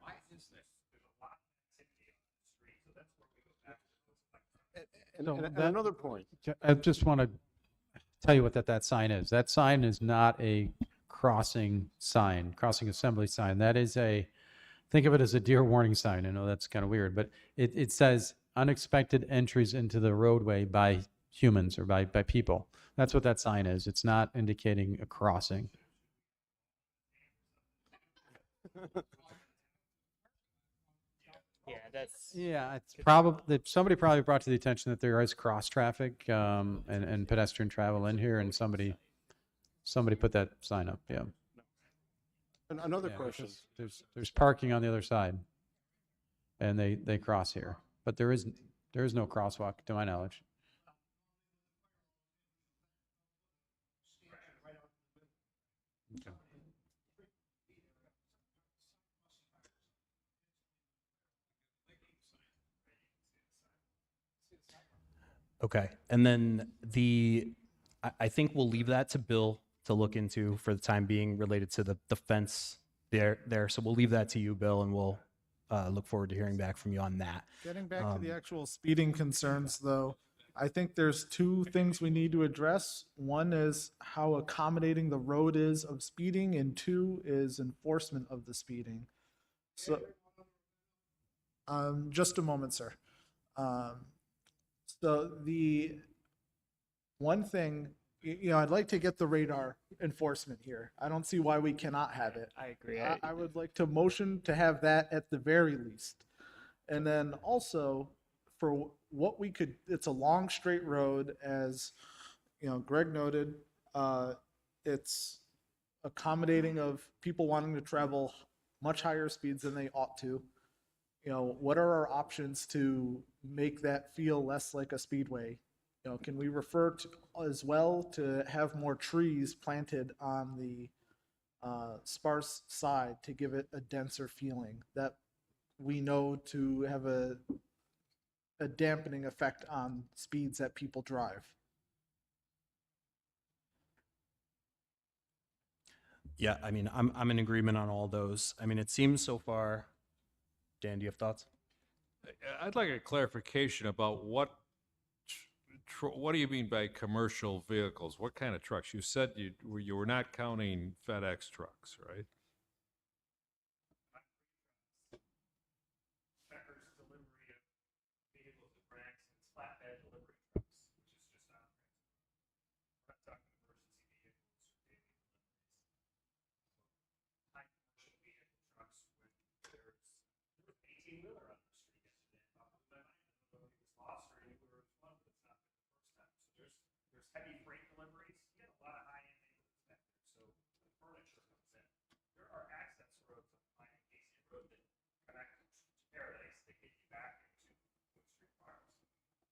Why is this? There's a lot of activity on the street, so that's where we go back to those. And another point. I just want to tell you what that sign is. That sign is not a crossing sign, crossing assembly sign. That is think of it as a deer warning sign. I know that's kind of weird, but it says unexpected entries into the roadway by humans or by people. That's what that sign is. It's not indicating a crossing. Yeah, it's probably somebody probably brought to the attention that there is cross traffic and pedestrian travel in here, and somebody put that sign up. Yeah. And another Yeah, question. because there's parking on the other side, and they cross here, but there is no crosswalk to my knowledge. Okay. Okay. And then I think we'll leave that to Bill to look into for the time being related to the fence there. So we'll leave that to you, Bill, and we'll look forward to hearing back from you on that. Getting back to the actual speeding concerns, though, I think there's two things we need to address. One is how accommodating the road is of speeding, and two is enforcement of the speeding. So, just a moment, sir. So the one thing, I'd like to get the radar enforcement here. I don't see why we cannot have it. I agree. I would like to motion to have that at the very least. And then also for what we could, it's a long straight road, as Greg noted. It's accommodating of people wanting to travel much higher speeds than they ought to. What are our options to make that feel less like a speedway? Can we refer to as well to have more trees planted on the sparse side to give it a denser feeling that we know to have a dampening effect on speeds that people drive? Yeah, I mean, I'm in agreement on all those. I mean, it seems so far. Dan, do you have thoughts? I'd like a clarification about what what do you mean by commercial vehicles? What kind of trucks? You said you were not counting FedEx trucks, right? Tractor's delivery of vehicles and racks and flatbed delivery trucks, which is just on. We're not talking emergency vehicles or daily deliveries. High commercial vehicle trucks when there was 18-wheeler on the street yesterday. About blew my mind. I don't know if he was lost or anywhere it was one, but it's not been the first time. So there's heavy freight deliveries. You get a lot of high-end neighborhoods back there. So when furniture comes in, there are access roads on Pine and Casey Road that connect to Paradise that get you back into Wood Street Farms.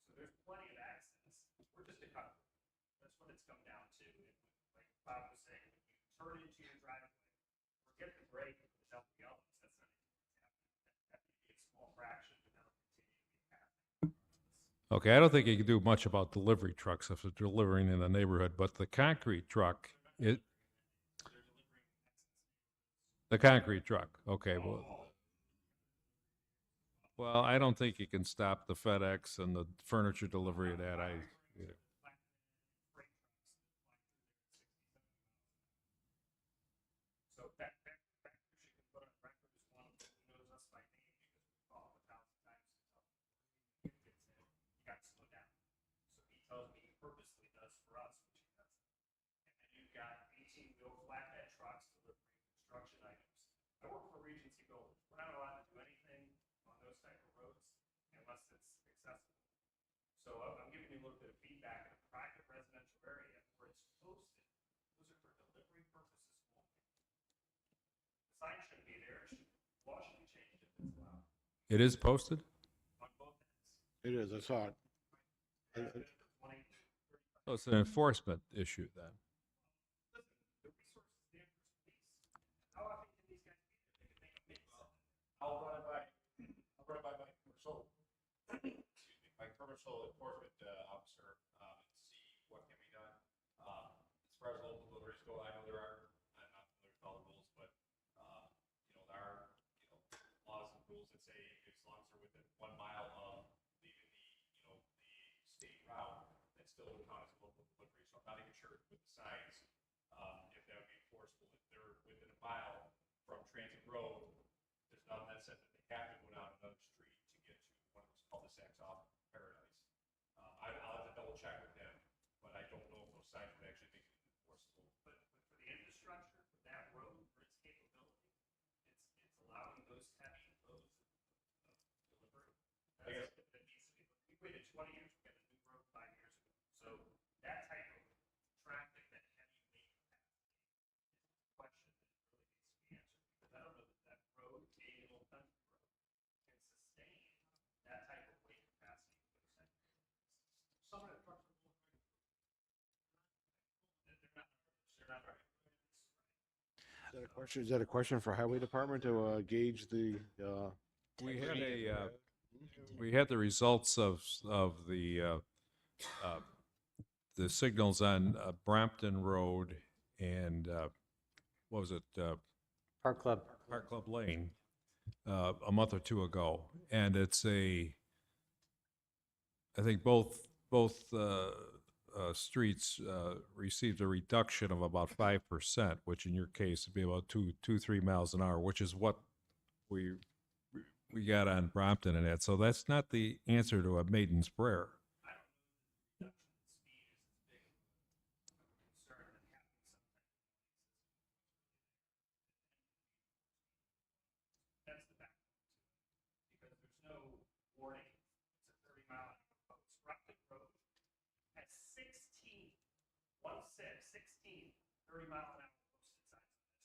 So there's plenty of access. We're just a cut. That's what it's come down to. And like Bob was saying, when you turn into your driveway, forget the brake and the double yellows. That's not even what's happening. That may be a small fraction, but that'll continue to be happening. Okay, I don't think you can do much about delivery trucks if they're delivering in the neighborhood, but the concrete truck, the concrete truck, okay, well, I don't think you can stop the FedEx and the furniture delivery of that. So that factor she can put on record is one that knows us by name because we call him 1,000 times to tell him when he gets in, you got to slow down. So he tells me he purposely does for us, which he doesn't. And then you've got 18-wheel flatbed trucks delivering construction items. I work for Regency Builders. We're not allowed to do anything on those type of roads unless it's accessible. So I'm giving you a little bit of feedback in a private residential area where it's posted. Those are for delivery purposes only. The sign shouldn't be there. Law should be changed if it's allowed It is posted? on both ends. It is, I saw it. Has been for 20, 35 Oh, it's an enforcement issue then. Listen, the resources there for police. How often can these guys be there? They can make a mix. I'll run it by my commercial, excuse me, my commercial enforcement officer, and see what can be done. As far as local deliveries go, I know there are, I'm not familiar with all the rules, but, there are, laws and rules that say as long as they're within 1 mile of leaving the state route, that still would count as a local delivery. So I'm not even sure with the signs, if that would be enforceable. If they're within a mile from Transit Road, there's nothing that says that they have to go down another street to get to one of those cul-de-sacs off Paradise. I'll have to double check with him, but I don't know if those signs would actually make it enforceable. But for the infrastructure, for that road, for its capability, it's allowing those heavy loads of delivery. I guess- That needs to be, we waited 20 years to get a new road 5 years ago. So that type of traffic, that heavy weight capacity is a question that really needs to be answered. Because I don't know that road, being an old country road, can sustain that type of weight capacity with those heavy vehicles. Some of the trucks are They're not right. Is that a question for Highway Department to gauge the, We had the results of the signals on Brampton Road and, what was it, Park Club. Park Club Lane, a month or two ago. And I think both streets received a reduction of about 5%, which in your case would be about 3 miles an hour, which is what we got on Brompton and that. So that's not the answer to a maiden's prayer. That's the backbone to it. Because there's no warning. It's a 30-mile-an-hour road. Rockland Road has 16 30-mile-an-hour posted signs on that street.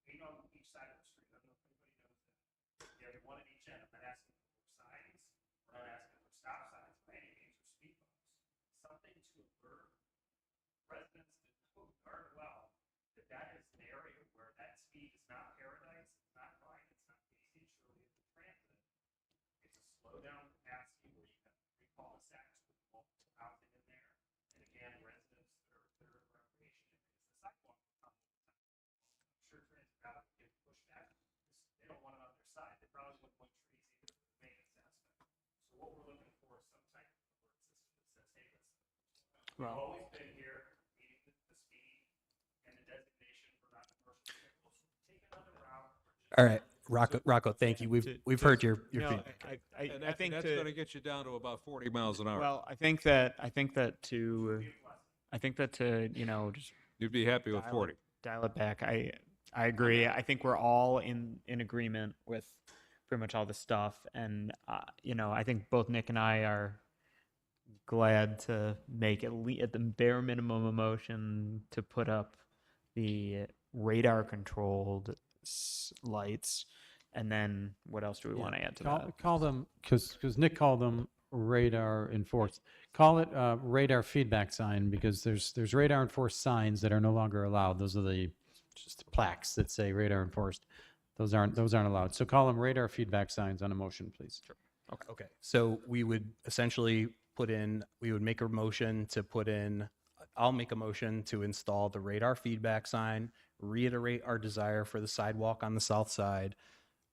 There's 8 on each side of the street. I don't know if anybody knows that. You have one at each end. I'm not asking for signs. We're not asking for stop signs by any means or speed bumps. Something to alert residents that know darn well that that is an area where that speed is not Paradise, it's not Vine, it's not Casey, it surely isn't Transit. It's a slow down capacity where you have 3 cul-de-sacs with multiple housing in there. And again, residents that are recreation areas. The sidewalk will come over time. I'm sure Transit Valley would get pushback because they don't want it on their side. They probably wouldn't want trees Well, always been here, meeting the speed and the designation for non-commercial vehicles. Take another route. All right, Rocco, thank you. We've heard your no, feedback. And I think that's to, going to get you down to about 40 miles an hour. well, I think that to, you know, just You'd be happy with 40. dial it back. I agree. I think we're all in agreement with pretty much all the stuff, and you know, I think both Nick and I are glad to make at the bare minimum a motion to put up the radar controlled lights, and then what else do we want to add to that? Call them, because Nick called them radar enforced. Call it radar feedback sign, because there's radar enforced signs that are no longer allowed. Those are the just plaques that say radar enforced. Those aren't allowed. So call them radar feedback signs on a motion, please. Okay, so we would essentially we would make a motion to put in, I'll make a motion to install the radar feedback sign, reiterate our desire for the sidewalk on the south side,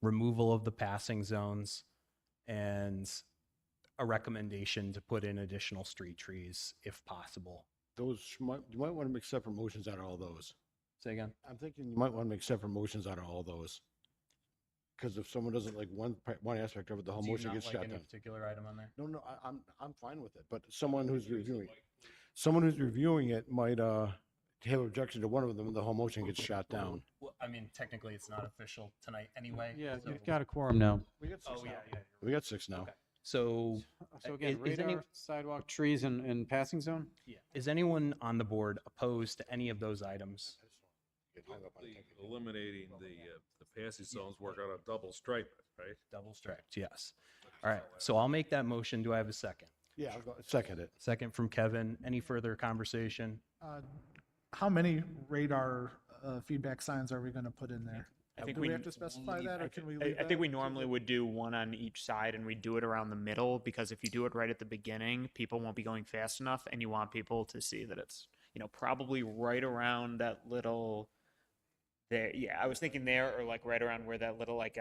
removal of the passing zones, and a recommendation to put in additional street trees if possible. Those, you might want to make separate motions out of all those. Say again? I'm thinking you might want to make separate motions out of all those. Because if someone doesn't like one aspect of it, the whole motion gets shot down. particular item on there? No, I'm fine with it, but someone who's reviewing it might have objection to one of them, and the whole motion gets shot down. Well, I mean, technically, it's not official tonight anyway. Yeah, so- you've got a quorum now. We got six Oh, now. yeah. We got six now. Okay. So, So again, is any- radar, sidewalk, trees, and passing zone? is anyone on the board opposed to any of those items? Eliminating the passing zones, work on a double stripe, right? Double striped, yes. All right, so I'll make that motion. Do I have a second? Yeah, I'll second it. Second from Kevin. Any further conversation? How many radar feedback signs are we going to put in there? I think Do we have to specify that, or can we leave I think we that? normally would do one on each side, and we do it around the middle, because if you do it right at the beginning, people won't be going fast enough, and you want people to see that it's, you know, probably right around that little there. Yeah, I was thinking there, or like right around where that little like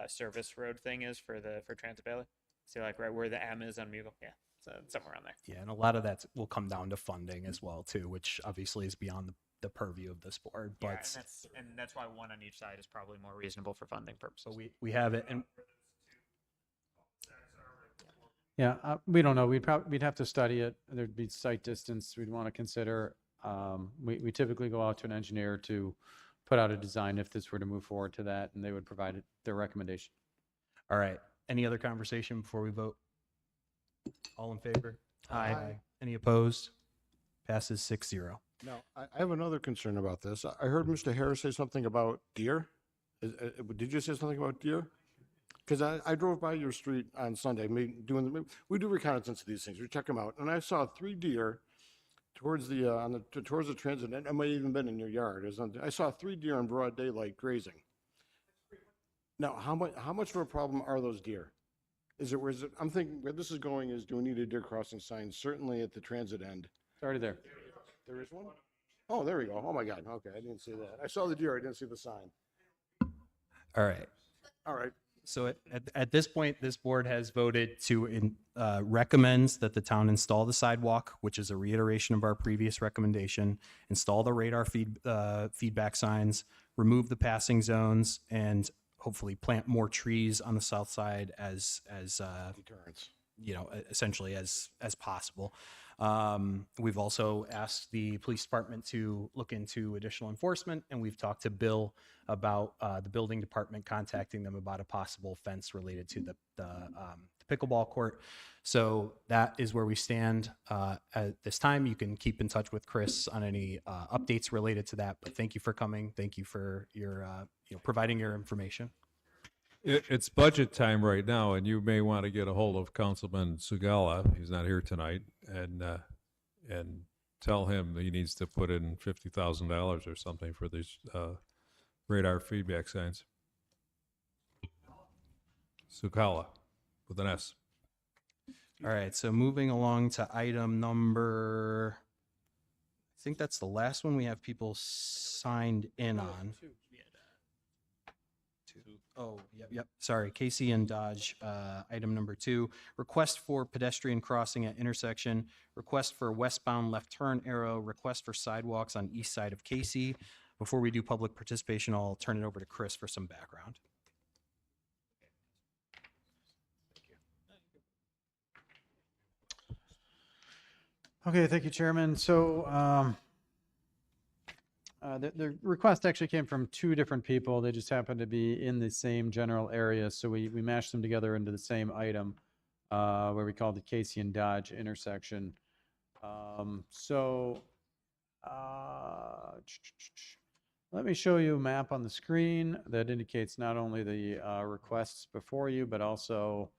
service road thing is for Transit Bailey. So like right where the M is on Mughal. Yeah, so somewhere around there. Yeah, and a lot of that will come down to funding as well too, which obviously is beyond the purview of this board. Yeah, But and that's why one on each side is probably more reasonable for funding purposes. so we have it, and Yeah, we don't know. We'd have to study it. There'd be site distance we'd want to consider. We typically go out to an engineer to put out a design if this were to move forward to that, and they would provide their recommendation. all right. Any other conversation before we vote? All in favor? Aye. Any opposed? Passes 6-0. Now, I have another concern about this. I heard Mr. Harris say something about deer. Did you say something about deer? Because I drove by your street on Sunday, we do reconnaissance of these things. We check them out, and I saw 3 deer towards the transit. And it might have even been in your yard. I saw 3 deer in broad daylight grazing. Now, how much of a problem are those deer? I'm thinking where this is going is, do we need a deer crossing sign? Certainly at the transit end. It's already there. There is one? Oh, there we go. Oh my God. Okay, I didn't see that. I saw the deer. I didn't see the sign. All right. All right. So at this point, this board has voted to recommends that the town install the sidewalk, which is a reiteration of our previous recommendation, install the radar feedback signs, remove the passing zones, and hopefully plant more trees on the south side as Deterrence. essentially as possible. We've also asked the police department to look into additional enforcement, and we've talked to Bill about the building department contacting them about a possible fence related to the pickleball court. So that is where we stand at this time. You can keep in touch with Chris on any updates related to that. But thank you for coming. Thank you for your providing your information. It's budget time right now, and you may want to get a hold of Councilman Sugala. He's not here tonight, and tell him that he needs to put in $50,000 or something for these radar feedback signs. Sugala with an S. All right. So moving along to item number, I think that's the last one we have people signed in on. Oh, yep. Sorry, Casey and Dodge, item number 2, request for pedestrian crossing at intersection, request for westbound left turn arrow, request for sidewalks on east side of Casey. Before we do public participation, I'll turn it over to Chris for some background. Okay, thank you, Chairman. So the request actually came from 2 different people. They just happened to be in the same general area, so we mashed them together into the same item where we called it Casey and Dodge intersection. Let me show you a map on the screen that indicates not only the requests before you, but also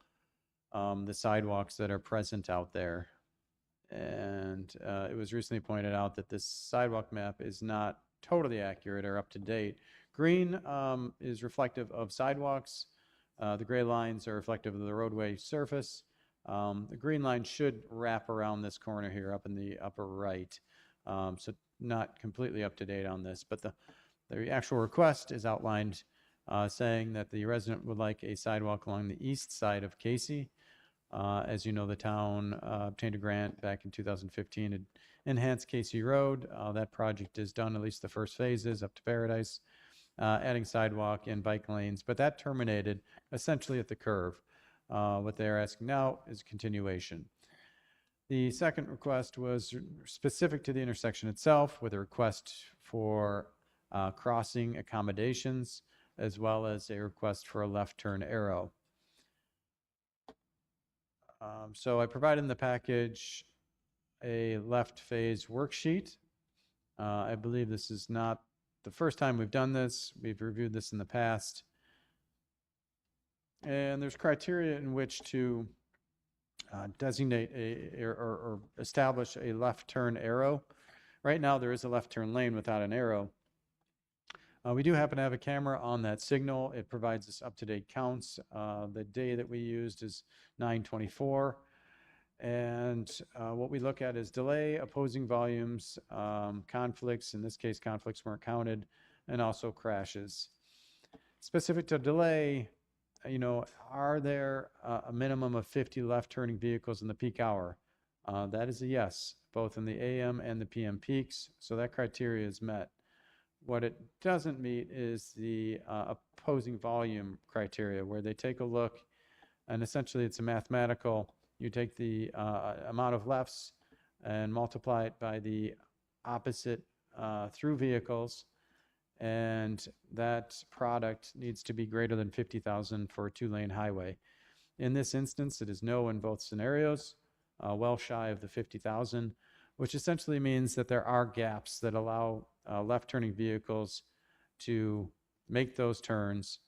the sidewalks that are present out there. And it was recently pointed out that this sidewalk map is not totally accurate or up to date. Green is reflective of sidewalks. The gray lines are reflective of the roadway surface. The green line should wrap around this corner here up in the upper right. So not completely up to date on this, but the actual request is outlined saying that the resident would like a sidewalk along the east side of Casey. As you know, the town obtained a grant back in 2015 to enhance Casey Road. That project is done, at least the first phases up to Paradise, adding sidewalk and bike lanes, but that terminated essentially at the curve. What they're asking now is a continuation. The second request was specific to the intersection itself, with a request for crossing accommodations, as well as a request for a left turn arrow. So I provided in the package a left phase worksheet. I believe this is not the first time we've done this. We've reviewed this in the past. And there's criteria in which to designate or establish a left turn arrow. Right now there is a left turn lane without an arrow. We do happen to have a camera on that signal. It provides us up-to-date counts. The day that we used is 9/24. And what we look at is delay, opposing volumes, conflicts. In this case, conflicts weren't counted, and also crashes. Specific to delay, are there a minimum of 50 left-turning vehicles in the peak hour? That is a yes, both in the AM and the PM peaks. So that criteria is met. What it doesn't meet is the opposing volume criteria, where they take a look, and essentially it's a mathematical. You take the amount of lefts and multiply it by the opposite through vehicles, and that product needs to be greater than 50,000 for a 2-lane highway. In this instance, it is no in both scenarios, well shy of the 50,000, which essentially means that there are gaps that allow left-turning vehicles to make those turns.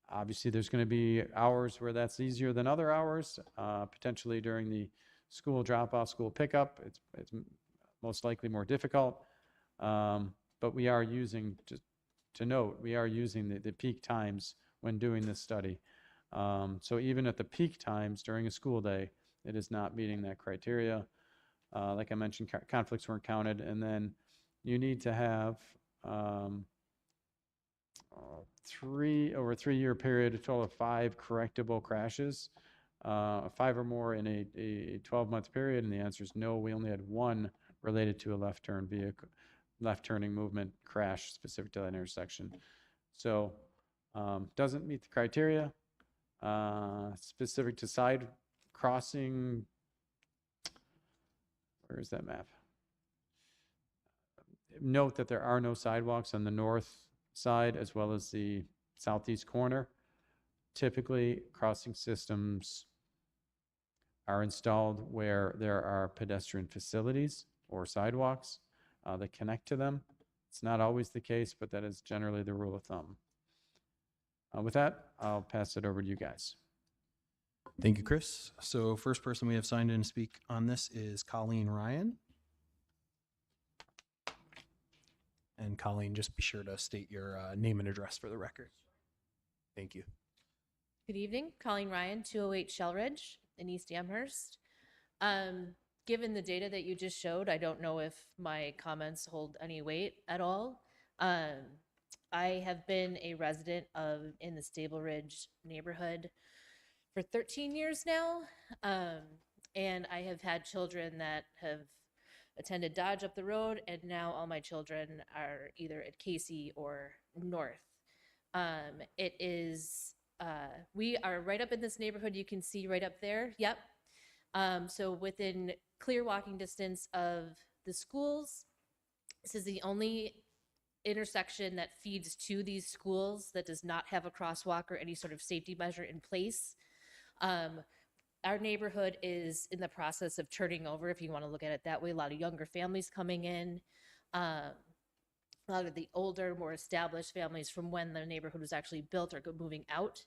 Obviously, there's going to be hours where that's easier than other hours, potentially during the school drop-off, school pickup. It's most likely more difficult. But we are using, just to note, we are using the peak times when doing this study. So even at the peak times during a school day, it is not meeting that criteria. Like I mentioned, conflicts weren't counted. And then you need to have over a 3-year period, a total of 5 correctable crashes, 5 or more in a 12-month period. And the answer is no. We only had 1 related to a left-turning movement crash specific to that intersection. So doesn't meet the criteria. Specific to side crossing, where is that map? Note that there are no sidewalks on the north side as well as the southeast corner. Typically, crossing systems are installed where there are pedestrian facilities or sidewalks that connect to them. It's not always the case, but that is generally the rule of thumb. With that, I'll pass it over to you guys. Thank you, Chris. So first person we have signed in to speak on this is Colleen Ryan. And Colleen, just be sure to state your name and address for the record. Thank you. Good evening, Colleen Ryan, 208 Shellridge in East Amherst. Given the data that you just showed, I don't know if my comments hold any weight at all. I have been a resident in the Stable Ridge neighborhood for 13 years now. And I have had children that have attended Dodge up the road, and now all my children are either at Casey or North. It is, we are right up in this neighborhood. You can see right up there. Yep. So within clear walking distance of the schools. This is the only intersection that feeds to these schools that does not have a crosswalk or any sort of safety measure in place. Our neighborhood is in the process of turning over, if you want to look at it that way. A lot of younger families coming in, a lot of the older, more established families from when the neighborhood was actually built are moving out.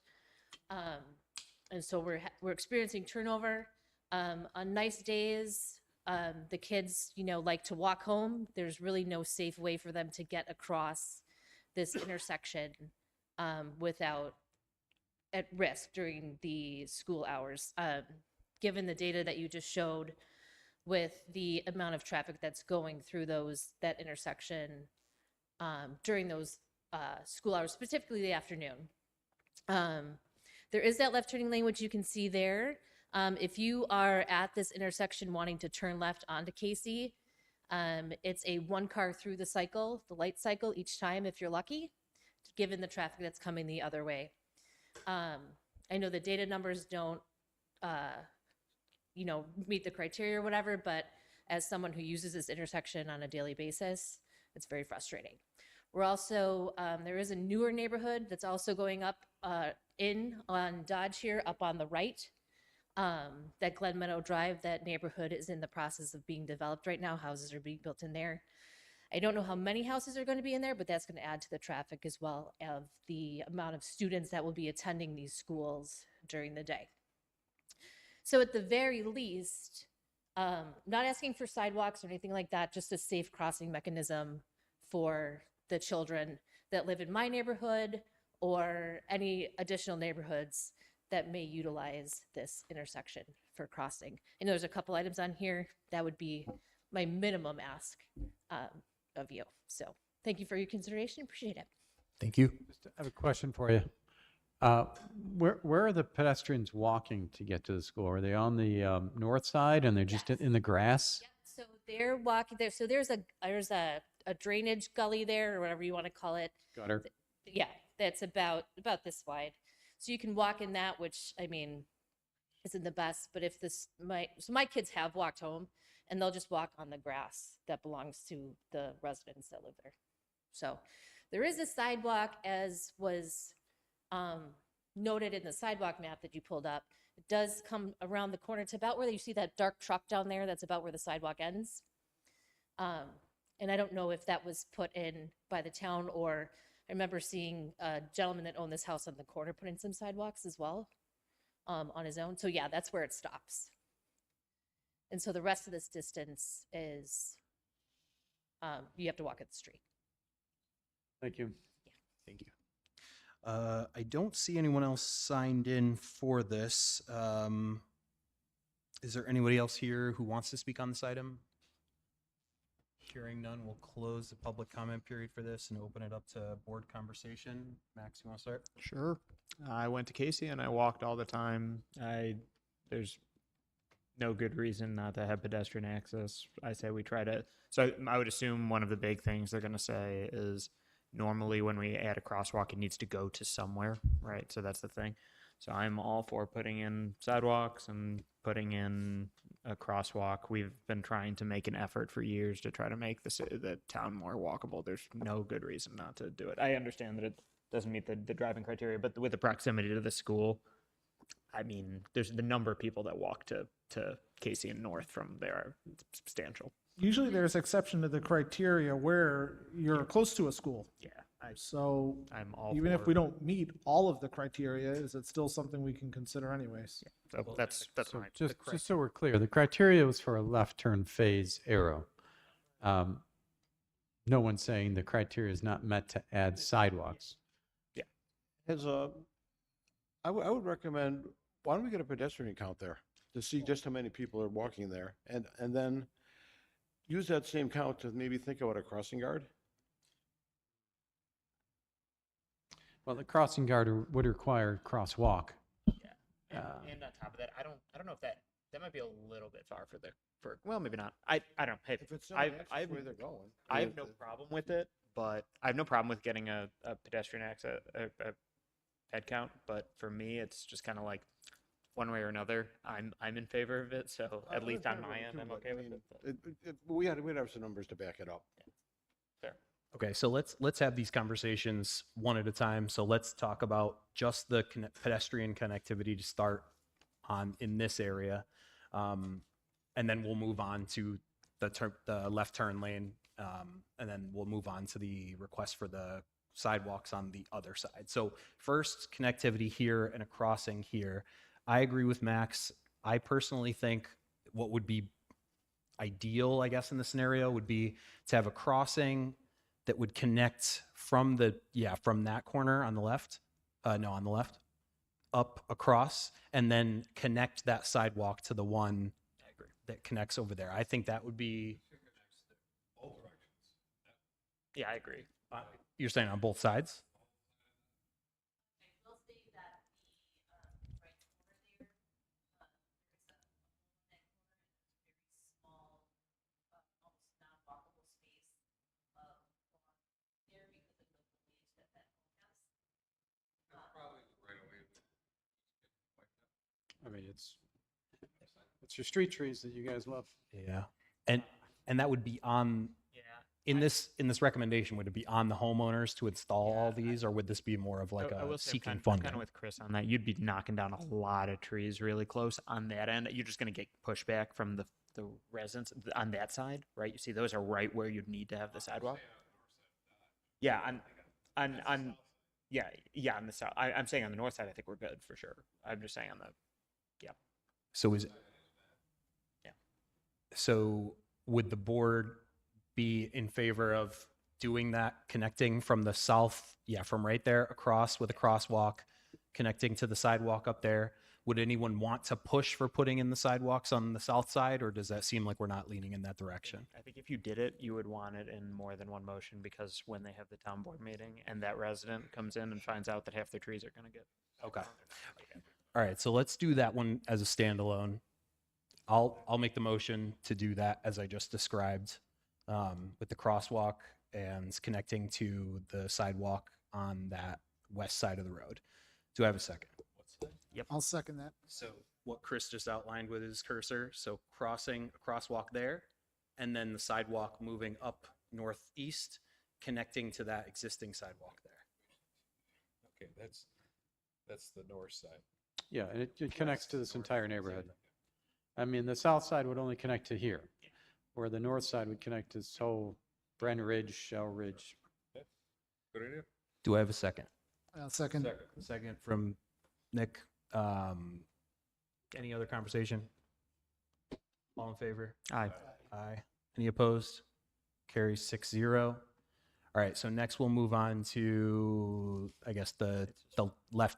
And so we're experiencing turnover. On nice days, the kids, like to walk home. There's really no safe way for them to get across this intersection without at risk during the school hours. Given the data that you just showed with the amount of traffic that's going through that intersection during those school hours, specifically the afternoon. There is that left turning lane, which you can see there. If you are at this intersection wanting to turn left onto Casey, it's a one car through the light cycle each time if you're lucky, given the traffic that's coming the other way. I know the data numbers don't, meet the criteria or whatever, but as someone who uses this intersection on a daily basis, it's very frustrating. We're also, there is a newer neighborhood that's also going up on Dodge here, up on the right. That Glen Meadow Drive, that neighborhood is in the process of being developed right now. Houses are being built in there. I don't know how many houses are going to be in there, but that's going to add to the traffic as well of the amount of students that will be attending these schools during the day. So at the very least, not asking for sidewalks or anything like that, just a safe crossing mechanism for the children that live in my neighborhood or any additional neighborhoods that may utilize this intersection for crossing. I know there's a couple items on here that would be my minimum ask of you. So thank you for your consideration. Appreciate it. Thank you. I have a question for you. Where are the pedestrians walking to get to the school? Are they on the north side and they're just in the grass? Yep. So they're walking there. So there's a drainage gully there, or whatever you want to call it. Gutter. Yeah, that's about this wide. So you can walk in that, which I mean, isn't the best. But if my kids have walked home, and they'll just walk on the grass that belongs to the residents that live there. So there is a sidewalk, as was noted in the sidewalk map that you pulled up. It does come around the corner to about where you see that dark truck down there. That's about where the sidewalk ends. And I don't know if that was put in by the town, or I remember seeing a gentleman that owned this house on the corner put in some sidewalks as well on his own. So yeah, that's where it stops. And so the rest of this distance is, you have to walk at the street. Thank you. Thank you. I don't see anyone else signed in for this. Is there anybody else here who wants to speak on this item? Hearing none, we'll close the public comment period for this and open it up to board conversation. Max, you want to start? Sure. I went to Casey and I walked all the time. There's no good reason not to have pedestrian access. I say we try to. So I would assume one of the big things they're going to say is normally when we add a crosswalk, it needs to go to somewhere, right? So that's the thing. So I'm all for putting in sidewalks and putting in a crosswalk. We've been trying to make an effort for years to try to make the town more walkable. There's no good reason not to do it. I understand that it doesn't meet the driving criteria, but with the proximity to the school, I mean, there's the number of people that walk to Casey and North from there are substantial. Usually there's exception to the criteria where you're close to a school. Yeah. So I'm all even if for- we don't meet all of the criteria, is it still something we can consider anyways? So that's So fine. just so we're clear, the criteria was for a left turn phase arrow. No one's saying the criteria is not met to add sidewalks. I would recommend, why don't we get a pedestrian count there to see just how many people are walking there, and then use that same count to maybe think about a crossing guard. Well, the crossing guard would require crosswalk. And, and on top of that, I don't know if that might be a little bit far well, maybe not. I don't know. Hey, If it's not I've access where they're going. I have no problem with it, but I have no problem with getting a pedestrian access, a head count. But for me, it's just kind of like one way or another, I'm in favor of it. So at least on my end, I'm okay with it. but- We'd have some numbers to back it up. Fair. Okay, so let's have these conversations one at a time. So let's talk about just the pedestrian connectivity to start on in this area, and then we'll move on to the left turn lane, and then we'll move on to the request for the sidewalks on the other side. So first, connectivity here and a crossing here. I agree with Max. I personally think what would be ideal, I guess, in the scenario would be to have a crossing that would connect from from that corner on the left, on the left, up across, and then connect that sidewalk to the one that connects over there. I think that would be. Yeah, I agree. You're saying on both sides? I mean, it's your street trees that you guys love. Yeah. And that would be on Yeah. in this recommendation, would it be on the homeowners to install all these, or would this be more of like I a will say seeking I'm funding? kind of with Chris on that. You'd be knocking down a lot of trees really close on that end. You're just going to get pushback from the residents on that side, right? You see, those are right where you'd need to have the sidewalk. Yeah, on yeah, on the south. I'm saying on the north side, I think we're good for sure. I'm just saying on the So is Yeah. So would the board be in favor of doing that, connecting from the south, from right there across with a crosswalk, connecting to the sidewalk up there? Would anyone want to push for putting in the sidewalks on the south side, or does that seem like we're not leaning in that direction? I think if you did it, you would want it in more than one motion because when they have the town board meeting and that resident comes in and finds out that half their trees are going to get. Okay. All right, so let's do that one as a standalone. I'll make the motion to do that as I just described, with the crosswalk and connecting to the sidewalk on that west side of the road. Do I have a second? I'll second that. So what Chris just outlined with his cursor, so crossing a crosswalk there, and then the sidewalk moving up northeast, connecting to that existing sidewalk there. Okay, that's the north side. Yeah, and it connects to this entire neighborhood. I mean, the south side would only connect to here, where the north side would connect to this whole Bren Ridge, Shell Ridge. Good idea. Do I have a second? Second. Second from Nick. Any other conversation? All in favor? Aye. Aye. Any opposed? Carries 6-0. All right, so next we'll move on to, I guess, the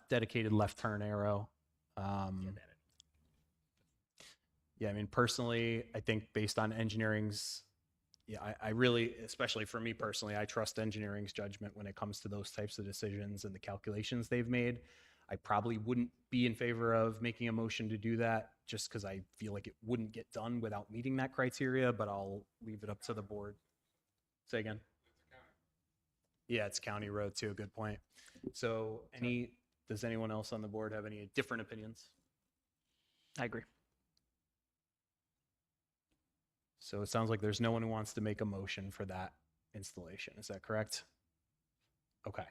dedicated left turn arrow. Yeah, I mean, personally, I think based on engineering's, I really, especially for me personally, I trust engineering's judgment when it comes to those types of decisions and the calculations they've made. I probably wouldn't be in favor of making a motion to do that just because I feel like it wouldn't get done without meeting that criteria, but I'll leave it up to the board. Say again. Yeah, it's county road too. Good point. So does anyone else on the board have any different opinions? I agree. So it sounds like there's no one who wants to make a motion for that installation. Is that correct? Okay.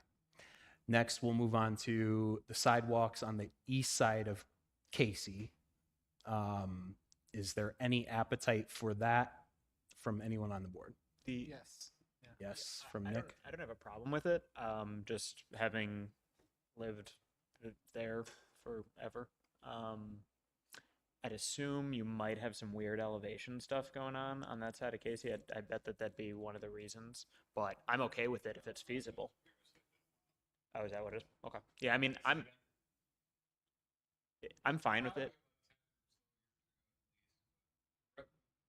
Next, we'll move on to the sidewalks on the east side of Casey. Is there any appetite for that from anyone on the board? Yes. Yes, from I Nick. don't have a problem with it. Just having lived there forever. I'd assume you might have some weird elevation stuff going on that side of Casey. I bet that'd be one of the reasons, but I'm okay with it if it's feasible. Oh, is that what it is? Okay. Yeah, I mean, I'm fine with it.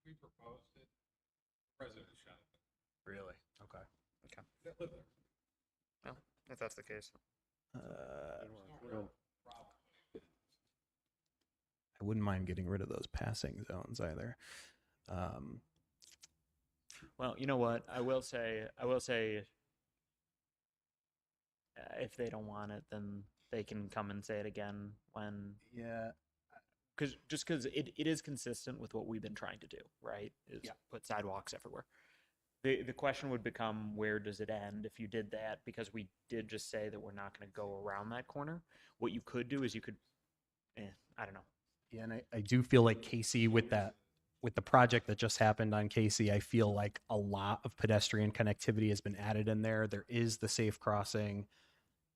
We proposed it. President shot it. Really? Okay. Well, if that's the case. I wouldn't mind getting rid of those passing zones either. Well, you know what? I will say, if they don't want it, then they can come and say it again when, Yeah. because it is consistent with what we've been trying to do, right? Is Yeah. put sidewalks everywhere. The question would become, where does it end if you did that? Because we did just say that we're not going to go around that corner. What you could do is you could, I don't know. Yeah, and I do feel like Casey with the project that just happened on Casey, I feel like a lot of pedestrian connectivity has been added in there. There is the safe crossing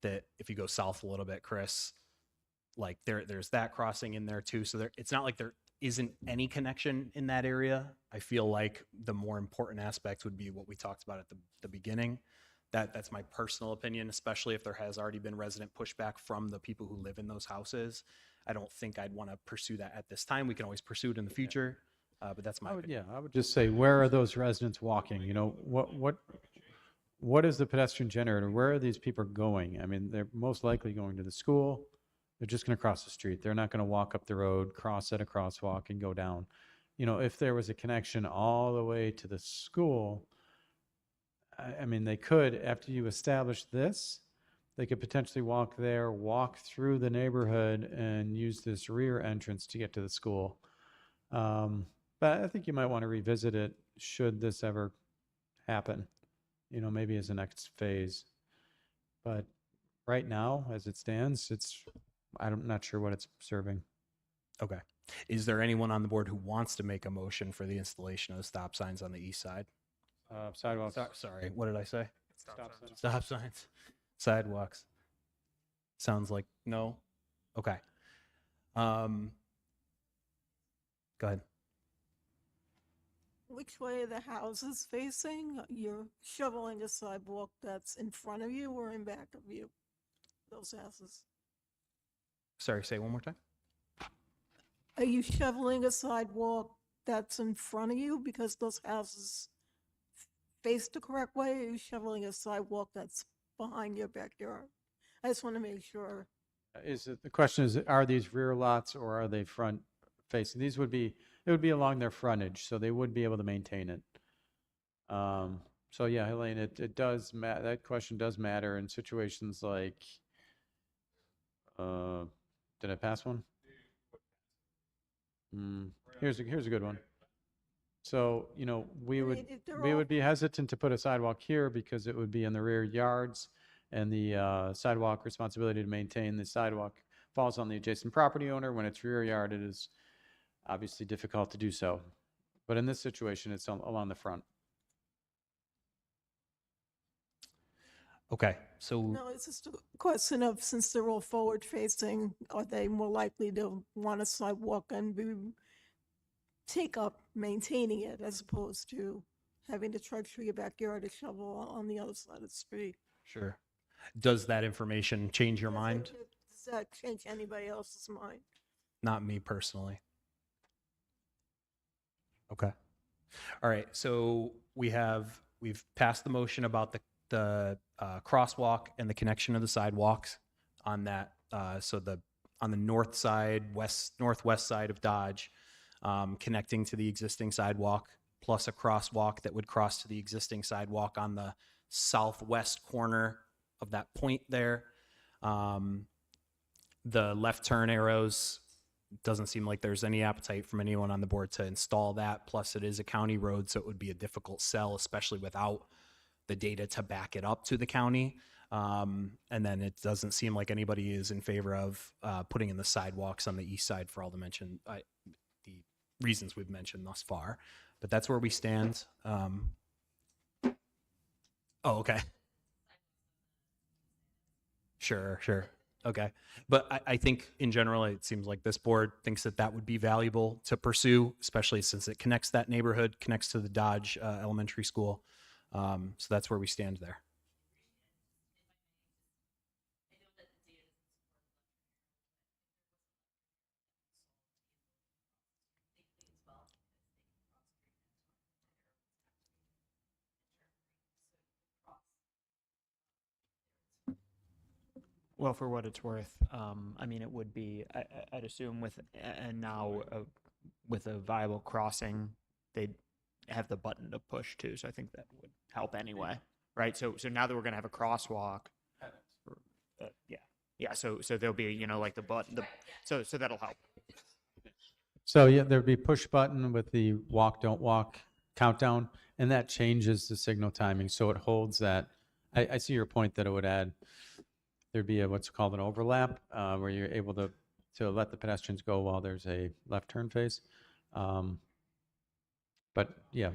that if you go south a little bit, Chris, like there's that crossing in there too. So it's not like there isn't any connection in that area. I feel like the more important aspect would be what we talked about at the beginning. That's my personal opinion, especially if there has already been resident pushback from the people who live in those houses. I don't think I'd want to pursue that at this time. We can always pursue it in the future, but that's my opinion. I would just say, where are those residents walking? You know, what is the pedestrian generator? Where are these people going? I mean, they're most likely going to the school. They're just going to cross the street. They're not going to walk up the road, cross at a crosswalk, and go down. You know, if there was a connection all the way to the school, I mean, they could, after you establish this, they could potentially walk there, walk through the neighborhood, and use this rear entrance to get to the school. But I think you might want to revisit it should this ever happen, you know, maybe as a next phase. But right now, as it stands, I'm not sure what it's serving. Okay. Is there anyone on the board who wants to make a motion for the installation of the stop signs on the east side? Sidewalks. Sorry, what did I say? Stop signs. Stop signs. Sidewalks. Sounds like no. Okay. Go ahead. Which way are the houses facing? You're shoveling a sidewalk that's in front of you or in back of you? Those houses. Sorry, say it one more time. Are you shoveling a sidewalk that's in front of you because those houses face the correct way? Or are you shoveling a sidewalk that's behind your backyard? I just want to make sure. The question is, are these rear lots or are they front facing? It would be along their frontage, so they would be able to maintain it. So yeah, Helene, it does matter. That question does matter in situations like, did I pass one? Here's a good one. So, you know, we would be hesitant to put a sidewalk here because it would be in the rear yards, and the sidewalk responsibility to maintain the sidewalk falls on the adjacent property owner. When it's rear yard, it is obviously difficult to do so. But in this situation, it's along the front. Okay, so No, it's just a question of, since they're all forward facing, are they more likely to want a sidewalk and take up maintaining it as opposed to having to trudge through your backyard to shovel on the other side of the street? sure. Does that information change your mind? Does that change anybody else's mind? Not me personally. Okay. All right. So we've passed the motion about the crosswalk and the connection of the sidewalks on that. So on the north side, northwest side of Dodge, connecting to the existing sidewalk, plus a crosswalk that would cross to the existing sidewalk on the southwest corner of that point there. The left turn arrows, doesn't seem like there's any appetite from anyone on the board to install that. Plus, it is a county road, so it would be a difficult sell, especially without the data to back it up to the county. And then it doesn't seem like anybody is in favor of putting in the sidewalks on the east side for all the reasons we've mentioned thus far. But that's where we stand. Oh, okay. Sure. Okay. But I think in general, it seems like this board thinks that would be valuable to pursue, especially since it connects that neighborhood, connects to the Dodge Elementary School. So that's where we stand there. Well, for what it's worth, I mean, it would be, I'd assume with, and now with a viable crossing, they'd have the button to push too. So I think that would help anyway, right? So now that we're gonna have a crosswalk, yeah, yeah. So there'll be, you know, like the button, so that'll help. So yeah, there'd be push button with the walk, don't walk countdown, and that changes the signal timing. So it holds that. I see your point that it would add, there'd be a, what's called an overlap, where you're able to let the pedestrians go while there's a left turn phase. But yeah.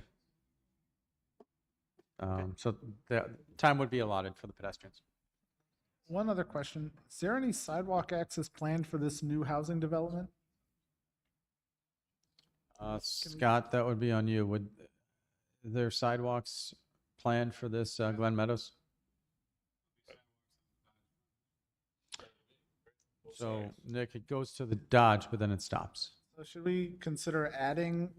So the time would be allotted for the pedestrians. One other question. Is there any sidewalk access planned for this new housing development? Scott, that would be on you. Would there sidewalks planned for this Glen Meadows? So Nick, it goes to the Dodge, but then it stops. So should we consider adding,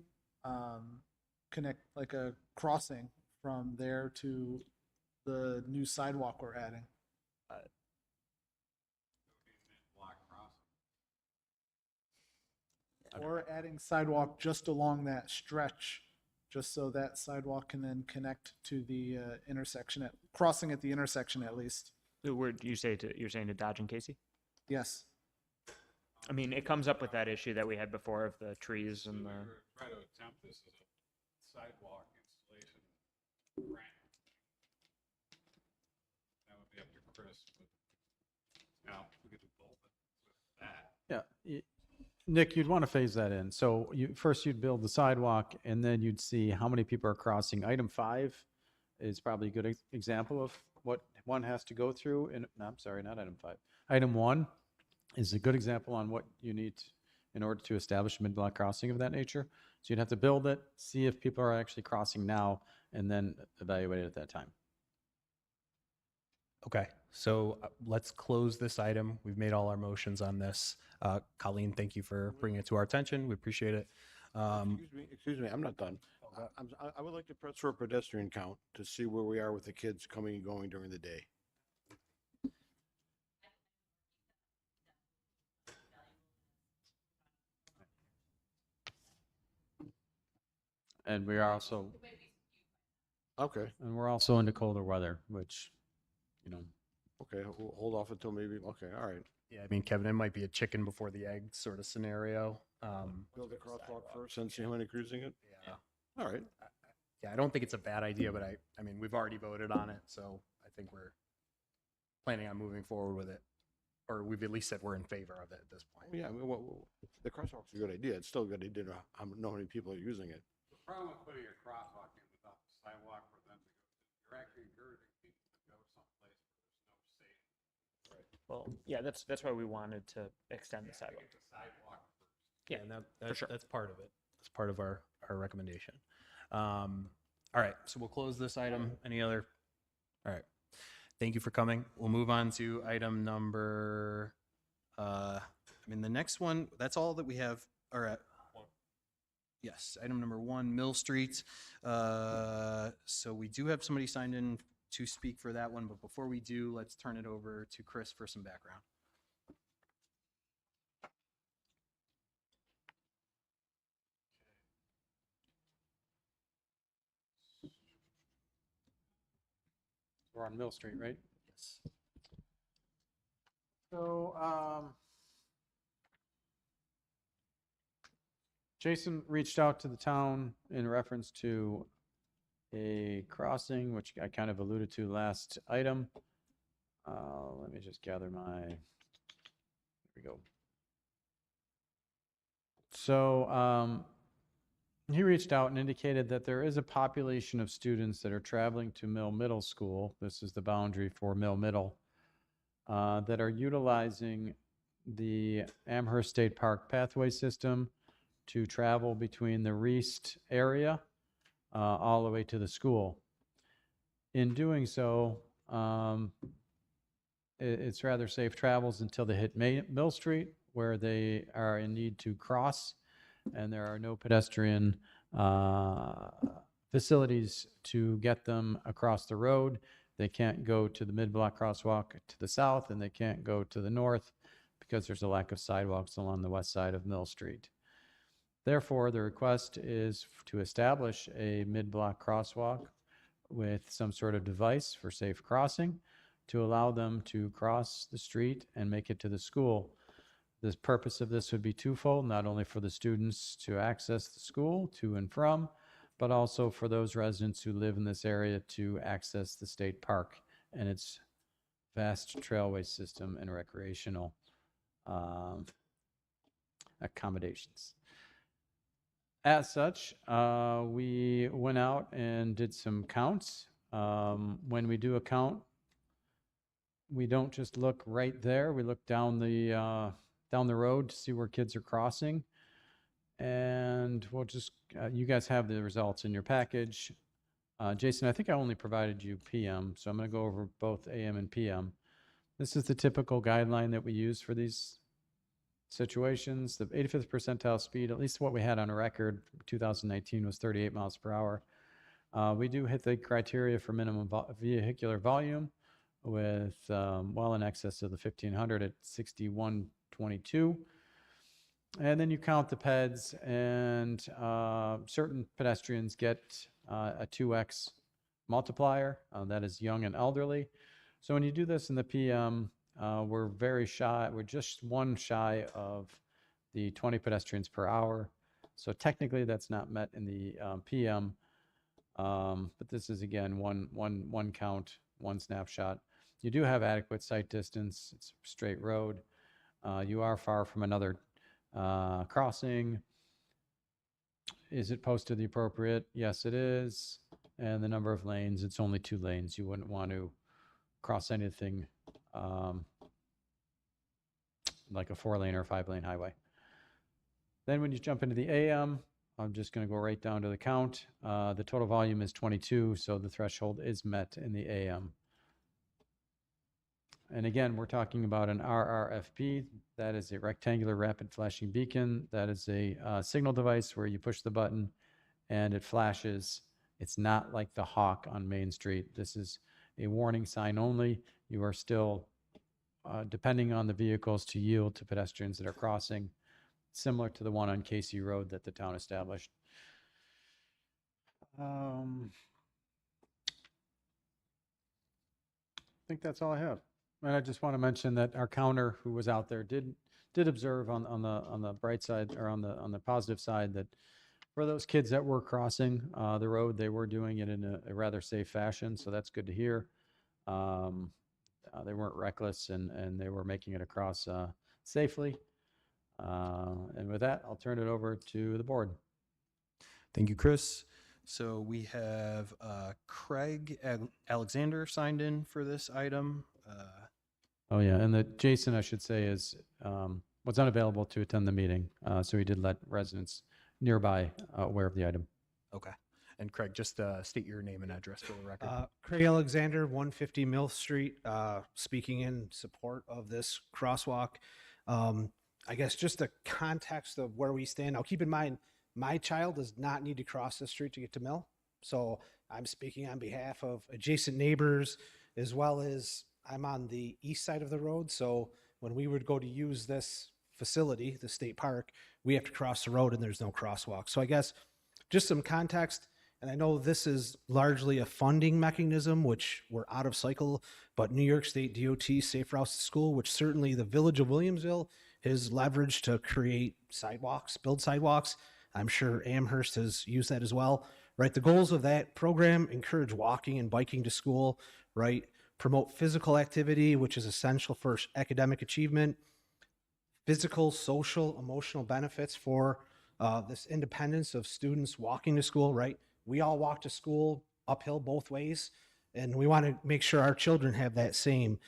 connect, like a crossing from there to the new sidewalk we're adding? Or adding sidewalk just along that stretch, just so that sidewalk can then connect to the intersection, crossing at the intersection at least. So you're saying to Dodge and Casey? Yes. I mean, it comes up with that issue that we had before of the trees and the. Try to attempt this as a sidewalk installation grant. That would be up to Chris, but now we could do both with that. Yeah. Nick, you'd want to phase that in. So first you'd build the sidewalk and then you'd see how many people are crossing. Item 5 is probably a good example of what one has to go through. And no, I'm sorry, not item 5. Item 1 is a good example on what you need in order to establish a mid-block crossing of that nature. So you'd have to build it, see if people are actually crossing now, and then evaluate it at that time. Okay, so let's close this item. We've made all our motions on this. Colleen, thank you for bringing it to our attention. We appreciate it. Excuse me, I'm not done. I would like to press for a pedestrian count to see where we are with the kids coming and going during the day. And we are also, Okay, and we're also into colder weather, which, you know, okay, we'll hold off until maybe, okay, all right. Yeah, I mean, Kevin, it might be a chicken before the egg sort of scenario. Build the crosswalk first and see how many cruising it? Yeah. All right. Yeah, I don't think it's a bad idea, but I mean, we've already voted on it, so I think we're planning on moving forward with it. Or we've at least said we're in favor of it at this point. Yeah, I mean, the crosswalk's a good idea. It's still a good idea to know how many people are using it. The problem with putting a crosswalk in without the sidewalk for them to go, you're actually encouraging people to go someplace where there's no safe. Well, yeah, that's why we wanted to extend the sidewalk. Get the sidewalk first. Yeah, and sure. that's part of it. That's part of our recommendation. All right, so we'll close this item. Any other? All right. Thank you for coming. We'll move on to item number, the next one, that's all that we have, yes, item number 1, Mill Street. So we do have somebody signed in to speak for that one, but before we do, let's turn it over to Chris for some background. we're on Mill Street, right? Yes. So, Jason reached out to the town in reference to a crossing, which I kind of alluded to last item. Let me just gather there we go. So, he reached out and indicated that there is a population of students that are traveling to Mill Middle School. This is the boundary for Mill Middle, that are utilizing the Amherst State Park pathway system to travel between the Reest area all the way to the school. In doing so, it's rather safe travels until they hit Mill Street, where they are in need to cross, and there are no pedestrian facilities to get them across the road. They can't go to the mid-block crosswalk to the south, and they can't go to the north because there's a lack of sidewalks along the west side of Mill Street. Therefore, the request is to establish a mid-block crosswalk with some sort of device for safe crossing to allow them to cross the street and make it to the school. The purpose of this would be twofold, not only for the students to access the school to and from, but also for those residents who live in this area to access the state park and its vast trailway system and recreational accommodations. As such, we went out and did some counts. When we do a count, we don't just look right there. We look down the road to see where kids are crossing. And we'll just, you guys have the results in your package. Jason, I think I only provided you PM, so I'm going to go over both AM and PM. This is the typical guideline that we use for these situations. The 85th percentile speed, at least what we had on record, 2019 was 38 miles per hour. We do hit the criteria for minimum vehicular volume with well in excess of the 1500 at 6122. And then you count the peds, and certain pedestrians get a 2x multiplier. That is young and elderly. So when you do this in the PM, we're very shy. We're just one shy of the 20 pedestrians per hour. So technically that's not met in the PM. But this is, again, one count, one snapshot. You do have adequate sight distance. It's a straight road. You are far from another crossing. Is it posted the appropriate? Yes, it is. And the number of lanes, it's only 2 lanes. You wouldn't want to cross anything like a 4-lane or 5-lane highway. Then when you jump into the AM, I'm just going to go right down to the count. The total volume is 22, so the threshold is met in the AM. And again, we're talking about an RRFB. That is a rectangular rapid flashing beacon. That is a signal device where you push the button and it flashes. It's not like the Hawk on Main Street. This is a warning sign only. You are still depending on the vehicles to yield to pedestrians that are crossing, similar to the one on Casey Road that the town established. I think that's all I have. And I just want to mention that our counter who was out there did observe on the bright side, or on the positive side, that for those kids that were crossing the road, they were doing it in a rather safe fashion. So that's good to hear. They weren't reckless, and they were making it across safely. And with that, I'll turn it over to the board. Thank you, Chris. So we have Craig Alexander signed in for this item. Oh yeah, and the Jason, I should say, was unavailable to attend the meeting, so he did let residents nearby aware of the item. Okay. And Craig, just state your name and address for the record. Craig Alexander, 150 Mill Street, speaking in support of this crosswalk. I guess just the context of where we stand. Now, keep in mind, my child does not need to cross the street to get to Mill. So I'm speaking on behalf of adjacent neighbors, as well as I'm on the east side of the road. So when we would go to use this facility, the state park, we have to cross the road and there's no crosswalk. So I guess just some context. And I know this is largely a funding mechanism, which we're out of cycle, but New York State DOT Safe Routes to School, which certainly the Village of Williamsville has leveraged to create sidewalks, build sidewalks. I'm sure Amherst has used that as well, right? The goals of that program: encourage walking and biking to school, right? Promote physical activity, which is essential for academic achievement, physical, social, emotional benefits for this independence of students walking to school, right? We all walk to school uphill both ways, and we want to make sure our children have that same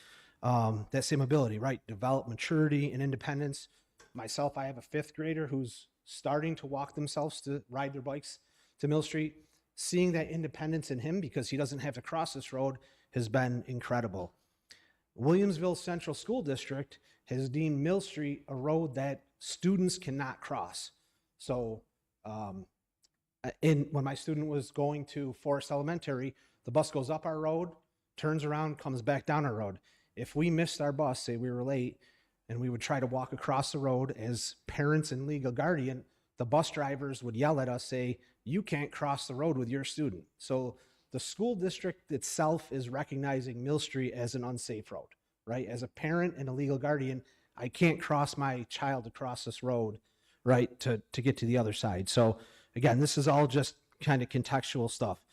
ability, right? Develop maturity and independence. Myself, I have a 5th grader who's starting to walk themselves to ride their bikes to Mill Street. Seeing that independence in him, because he doesn't have to cross this road, has been incredible. Williamsville Central School District has deemed Mill Street a road that students cannot cross. So when my student was going to Forest Elementary, the bus goes up our road, turns around, comes back down our road. If we missed our bus, say we were late, and we would try to walk across the road as parents and legal guardian, the bus drivers would yell at us, say, you can't cross the road with your student. So the school district itself is recognizing Mill Street as an unsafe road, right? As a parent and a legal guardian, I can't cross my child across this road, right, to get to the other side. So again, this is all just kind of contextual stuff.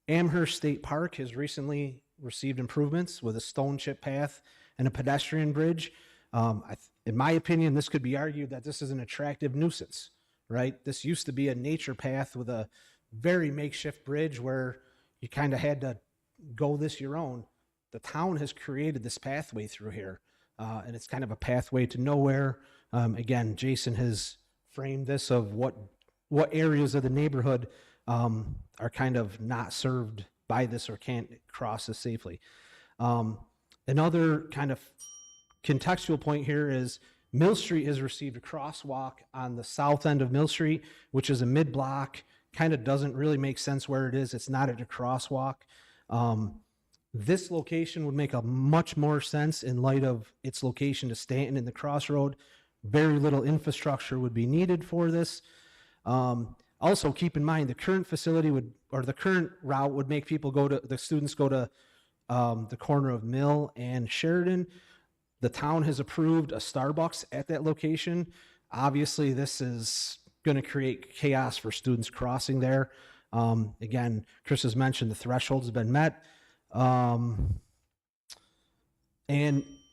Amherst State Park has recently received improvements with a stone chip path and a pedestrian bridge. In my opinion, this could be argued that this is an attractive nuisance, right? This used to be a nature path with a very makeshift bridge where you kind of had to go this your own. The town has created this pathway through here, and it's kind of a pathway to nowhere. Again, Jason has framed this of what areas of the neighborhood are kind of not served by this or can't cross this safely. Another kind of contextual point here is Mill Street has received a crosswalk on the south end of Mill Street, which is a mid-block, kind of doesn't really make sense where it is. It's not at a crosswalk. This location would make a much more sense in light of its location to Stanton and the crossroad. Very little infrastructure would be needed for this. Also, keep in mind the current facility would, or the current route would make people go to, the students go to the corner of Mill and Sheridan. The town has approved a Starbucks at that location. Obviously, this is going to create chaos for students crossing there. Again, Chris has mentioned the threshold has been met. And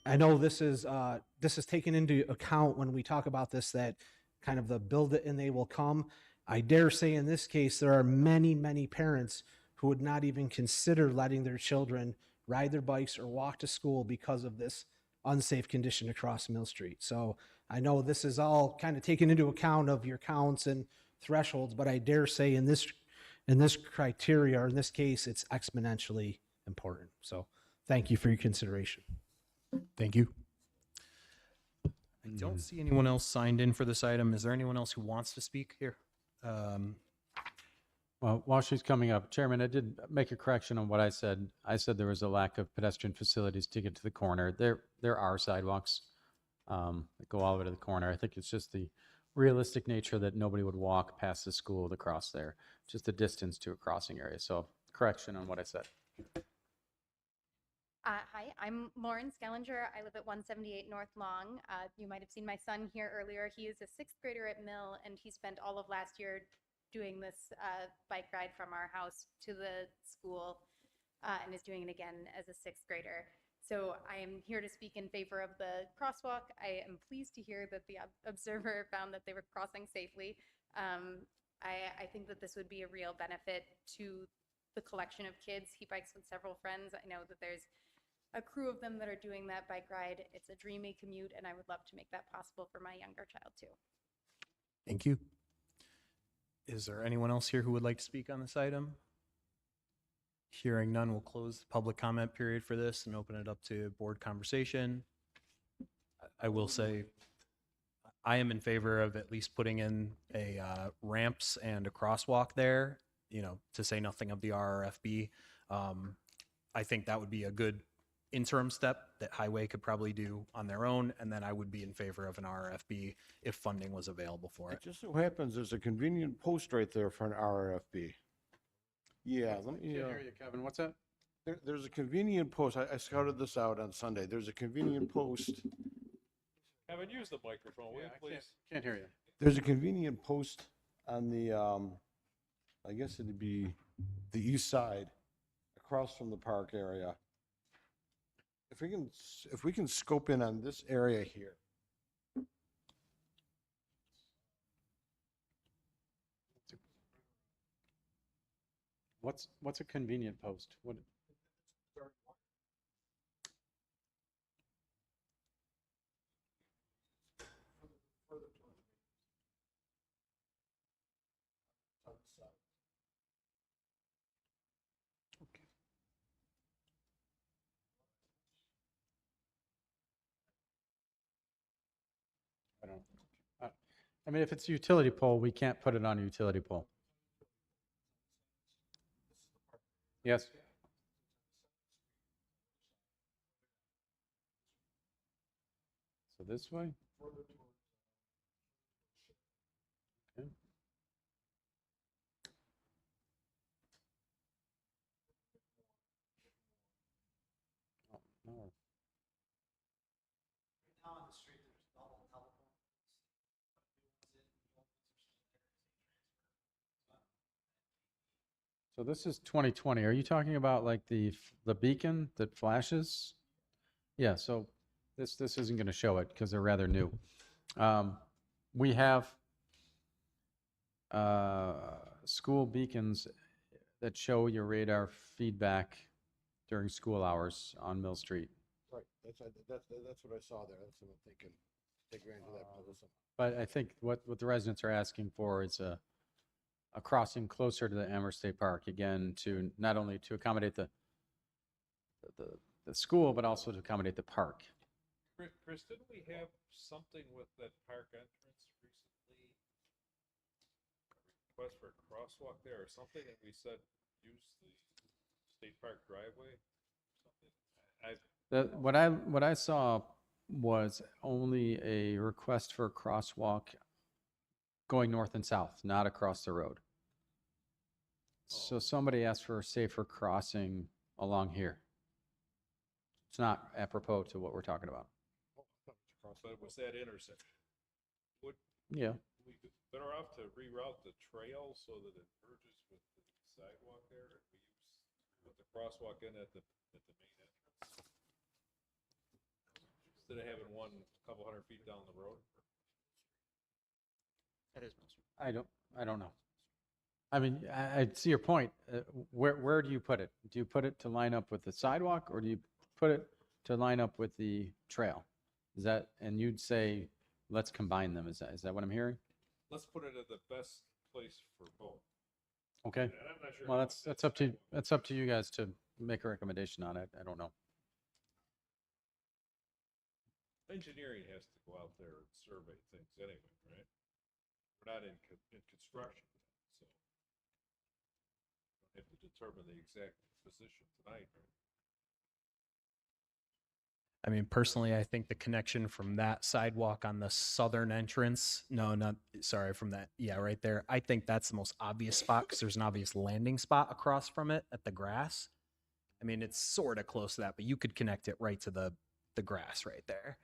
I know this is taken into account when we talk about this, that kind of the build it and they will come. I dare say in this case, there are many, many parents who would not even consider letting their children ride their bikes or walk to school because of this unsafe condition across Mill Street. So I know this is all kind of taken into account of your counts and thresholds, but I dare say in this criteria, or in this case, it's exponentially important. So thank you for your consideration. Thank you. I don't see anyone else signed in for this item. Is there anyone else who wants to speak here? Well, while she's coming up, Chairman, I did make a correction on what I said. I said there was a lack of pedestrian facilities to get to the corner. There are sidewalks that go all the way to the corner. I think it's just the realistic nature that nobody would walk past the school to cross there, just the distance to a crossing area. So correction on what I said. Hi, I'm Lauren Skellinger. I live at 178 North Long. You might have seen my son here earlier. He is a sixth grader at Mill, and he spent all of last year doing this bike ride from our house to the school and is doing it again as a sixth grader. So I am here to speak in favor of the crosswalk. I am pleased to hear that the observer found that they were crossing safely. I think that this would be a real benefit to the collection of kids. He bikes with several friends. I know that there's a crew of them that are doing that bike ride. It's a dreamy commute, and I would love to make that possible for my younger child too. Thank you. Is there anyone else here who would like to speak on this item? Hearing none, we'll close the public comment period for this and open it up to board conversation. I will say I am in favor of at least putting in a ramps and a crosswalk there, to say nothing of the RRFB. I think that would be a good interim step that Highway could probably do on their own, and then I would be in favor of an RRFB if funding was available for it. It just so happens there's a convenient post right there for an RRFB. Yeah, let me. Can't hear you, Kevin. What's that? There's a convenient post. I scouted this out on Sunday. There's a convenient post. Kevin, use the microphone, will you, please? Can't hear you. There's a convenient post on the, I guess it'd be the east side, across from the park area. If we can scope in on this area here. What's a convenient post? What? I don't. I mean, if it's a utility pole, we can't put it on a utility pole. Yes. So this way? Okay. Oh, no. So this is 2020. Are you talking about like the beacon that flashes? Yeah, so this isn't going to show it because they're rather new. We have school beacons that show your radar feedback during school hours on Mill Street. Right, that's what I saw there, that's what I'm thinking. Take advantage of that. pull some- But I think what the residents are asking for is a crossing closer to the Amherst State Park, again, to not only to accommodate the school, but also to accommodate the park. Chris, didn't we have something with that park entrance recently? A request for a crosswalk there or something, and we said use the state park driveway? Something. What I saw was only a request for a crosswalk going north and south, not across the road. So somebody asked for a safer crossing along here. It's not apropos to what we're talking about. But it was that intersection. Would Yeah. we be better off to reroute the trail so that it merges with the sidewalk there? If we put the crosswalk in at the main entrance? Instead of having one a couple hundred feet down the road? That is most. I don't know. I mean, I see your point. Where do you put it? Do you put it to line up with the sidewalk, or do you put it to line up with the trail? Is that, and you'd say, let's combine them. Is that what I'm hearing? Let's put it at the best place for both. Okay. And I'm not sure Well, how that's up to you guys to make a recommendation on it. I don't know. Engineering has to go out there and survey things anyway, right? We're not in construction, so we have to determine the exact position tonight, right? I mean, personally, I think the connection from that sidewalk on the southern entrance, no, not, sorry, from that, yeah, right there. I think that's the most obvious spot because there's an obvious landing spot across from it at the grass. I mean, it's sort of close to that, but you could connect it right to the grass right there.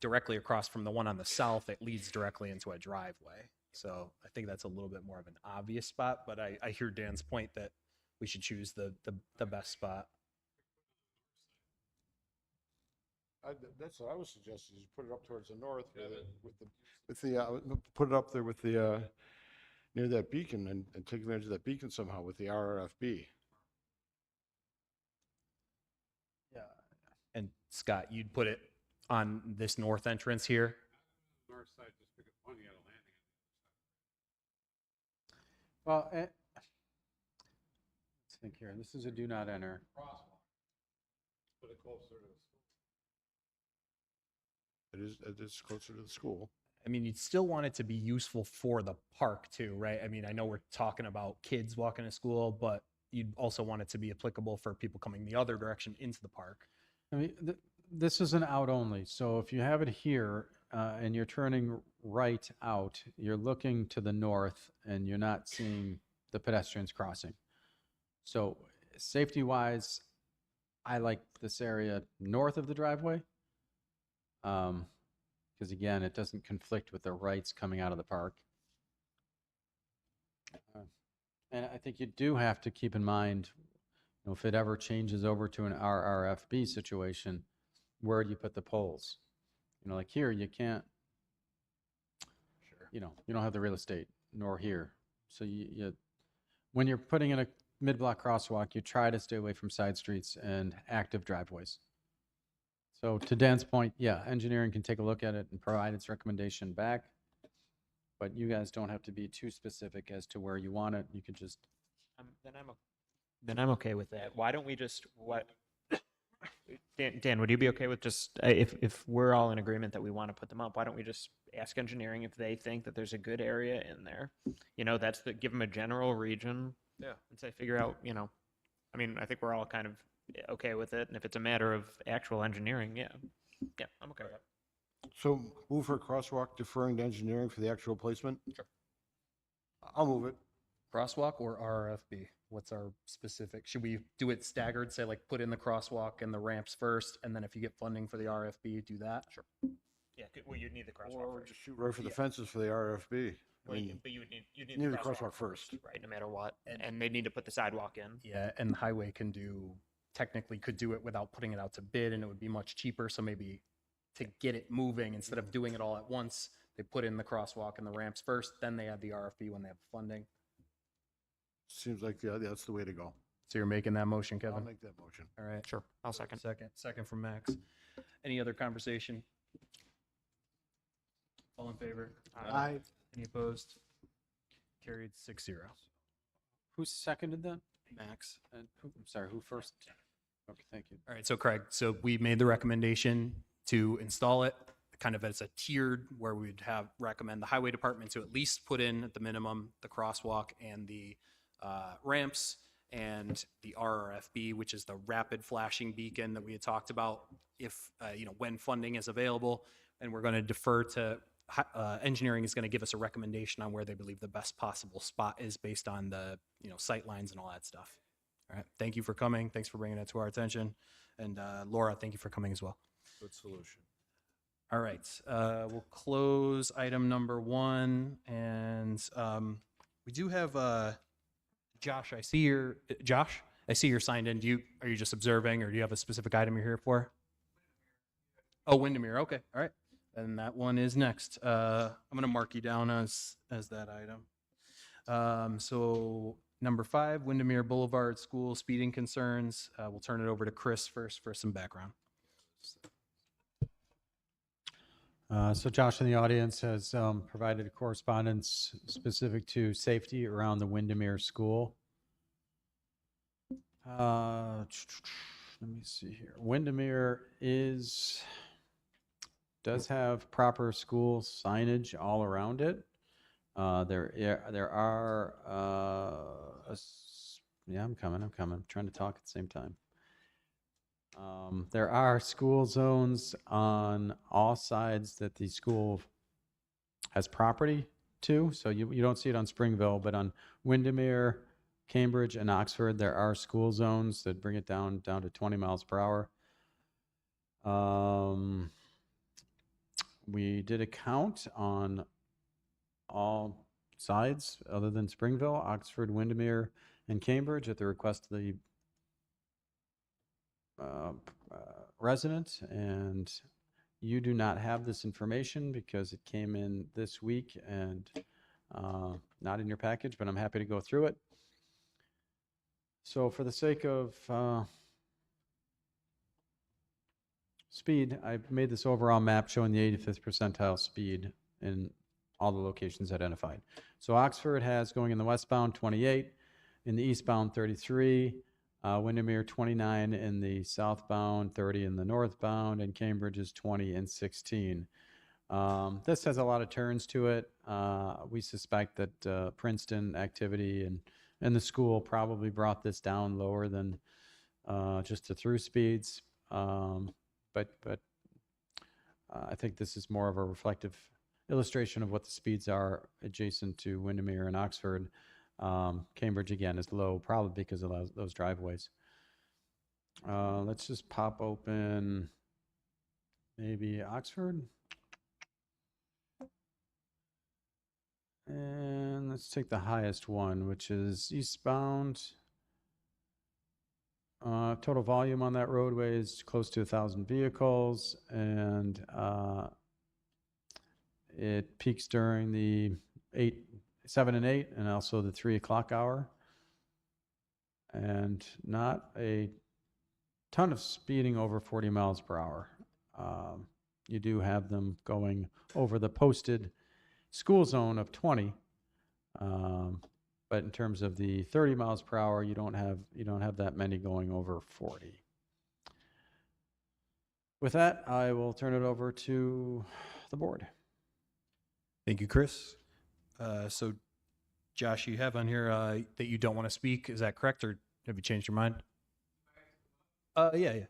Directly across from the one on the south, it leads directly into a driveway. So I think that's a little bit more of an obvious spot, but I hear Dan's point that we should choose the best spot. That's what I was suggesting, is put it up towards the north put it up there with the, near that beacon and take advantage of that beacon somehow with the RRFB. Yeah. And Scott, you'd put it on this north entrance here. North side, just because one, you got a landing. Well, let's think here. This is a do not enter. Crosswalk. Put it closer to the school. It is closer to the school. I mean, you'd still want it to be useful for the park too, right? I mean, I know we're talking about kids walking to school, but you'd also want it to be applicable for people coming the other direction into the park. I mean, this is an out only. So if you have it here and you're turning right out, you're looking to the north and you're not seeing the pedestrians crossing. So safety wise, I like this area north of the driveway. Because again, it doesn't conflict with the rights coming out of the park. And I think you do have to keep in mind, you know, if it ever changes over to an RRFB situation, where do you put the poles? You know, like here, you can't, you know, you don't have the real estate, nor here. So when you're putting in a mid-block crosswalk, you try to stay away from side streets and active driveways. So to Dan's point, yeah, engineering can take a look at it and provide its recommendation back, but you guys don't have to be too specific as to where you want it. You could just. Then I'm okay with that. Why don't we just Dan, would you be okay with just if we're all in agreement that we want to put them up? Why don't we just ask engineering if they think that there's a good area in there? You know, give them a general region. Yeah. And say figure out. You know, I mean, I think we're all kind of okay with it, and if it's a matter of actual engineering, yeah, I'm okay with that. So move for crosswalk deferring to engineering for the actual placement? Sure. I'll move it. Crosswalk or RFB? What's our specific? Should we do it staggered? Say like put in the crosswalk and the ramps first, and then if you get funding for the RFB, do that? Sure. Yeah, well, you'd need the crosswalk Or first. just shoot right for the fences for the RFB. I mean, But you'd you need the crosswalk first. Right, no matter what. And they need to put the sidewalk in. Yeah, and the highway can do, technically could do it without putting it out to bid, and it would be much cheaper. So maybe to get it moving, instead of doing it all at once, they put in the crosswalk and the ramps first, then they add the RFB when they have funding. Seems like, yeah, that's the way to go. So you're making that motion, I'll Kevin? make that motion. All right. Sure, I'll second. Second from Max. Any other conversation? All in favor? Aye. Any opposed? Carried 6-0. Who seconded that? Max. I'm sorry, who first? Okay, thank you. All right, so Craig, so we made the recommendation to install it kind of as a tiered where we'd have recommend the highway department to at least put in at the minimum the crosswalk and the ramps and the RRFB, which is the rapid flashing beacon that we had talked about if, when funding is available. And we're going to defer to engineering is going to give us a recommendation on where they believe the best possible spot is based on the, sight lines and all that stuff. All right. Thank you for coming. Thanks for bringing it to our attention. And Laura, thank you for coming as well. Good solution. All right. We'll close item number 1. And we do have Josh. I see you're signed in. Are you just observing, or do you have a specific item you're here for? Oh, Windermere. Okay. All right. And that one is next. I'm going to mark you down as that item. So number 5, Windermere Boulevard School speeding concerns. We'll turn it over to Chris first for some background. So Josh in the audience has provided a correspondence specific to safety around the Windermere School. Let me see here. Windermere does have proper school signage all around it. There are, I'm coming, I'm trying to talk at the same time. There are school zones on all sides that the school has property to. So you don't see it on Springville, but on Windermere, Cambridge, and Oxford, there are school zones that bring it down to 20 miles per hour. We did a count on all sides other than Springville, Oxford, Windermere, and Cambridge at the request of the resident, and you do not have this information because it came in this week and not in your package, but I'm happy to go through it. So for the sake of speed, I've made this overall map showing the 85th percentile speed in all the locations identified. So Oxford has, going in the westbound, 28, in the eastbound, 33, Windermere 29 in the southbound, 30 in the northbound, and Cambridge is 20 and 16. This has a lot of turns to it. We suspect that Princeton activity and the school probably brought this down lower than just the through speeds. But I think this is more of a reflective illustration of what the speeds are adjacent to Windermere and Oxford. Cambridge, again, is low, probably because of those driveways. Let's just pop open maybe Oxford. And let's take the highest one, which is eastbound. Total volume on that roadway is close to 1,000 vehicles, and it peaks during the 7 and 8, and also the 3 o'clock hour. And not a ton of speeding over 40 miles per hour. You do have them going over the posted school zone of 20. But in terms of the 30 miles per hour, you don't have that many going over 40. With that, I will turn it over to the board. Thank you, Chris. So, Josh, you have on here that you don't want to speak. Is that correct, or have you changed your mind? Yeah.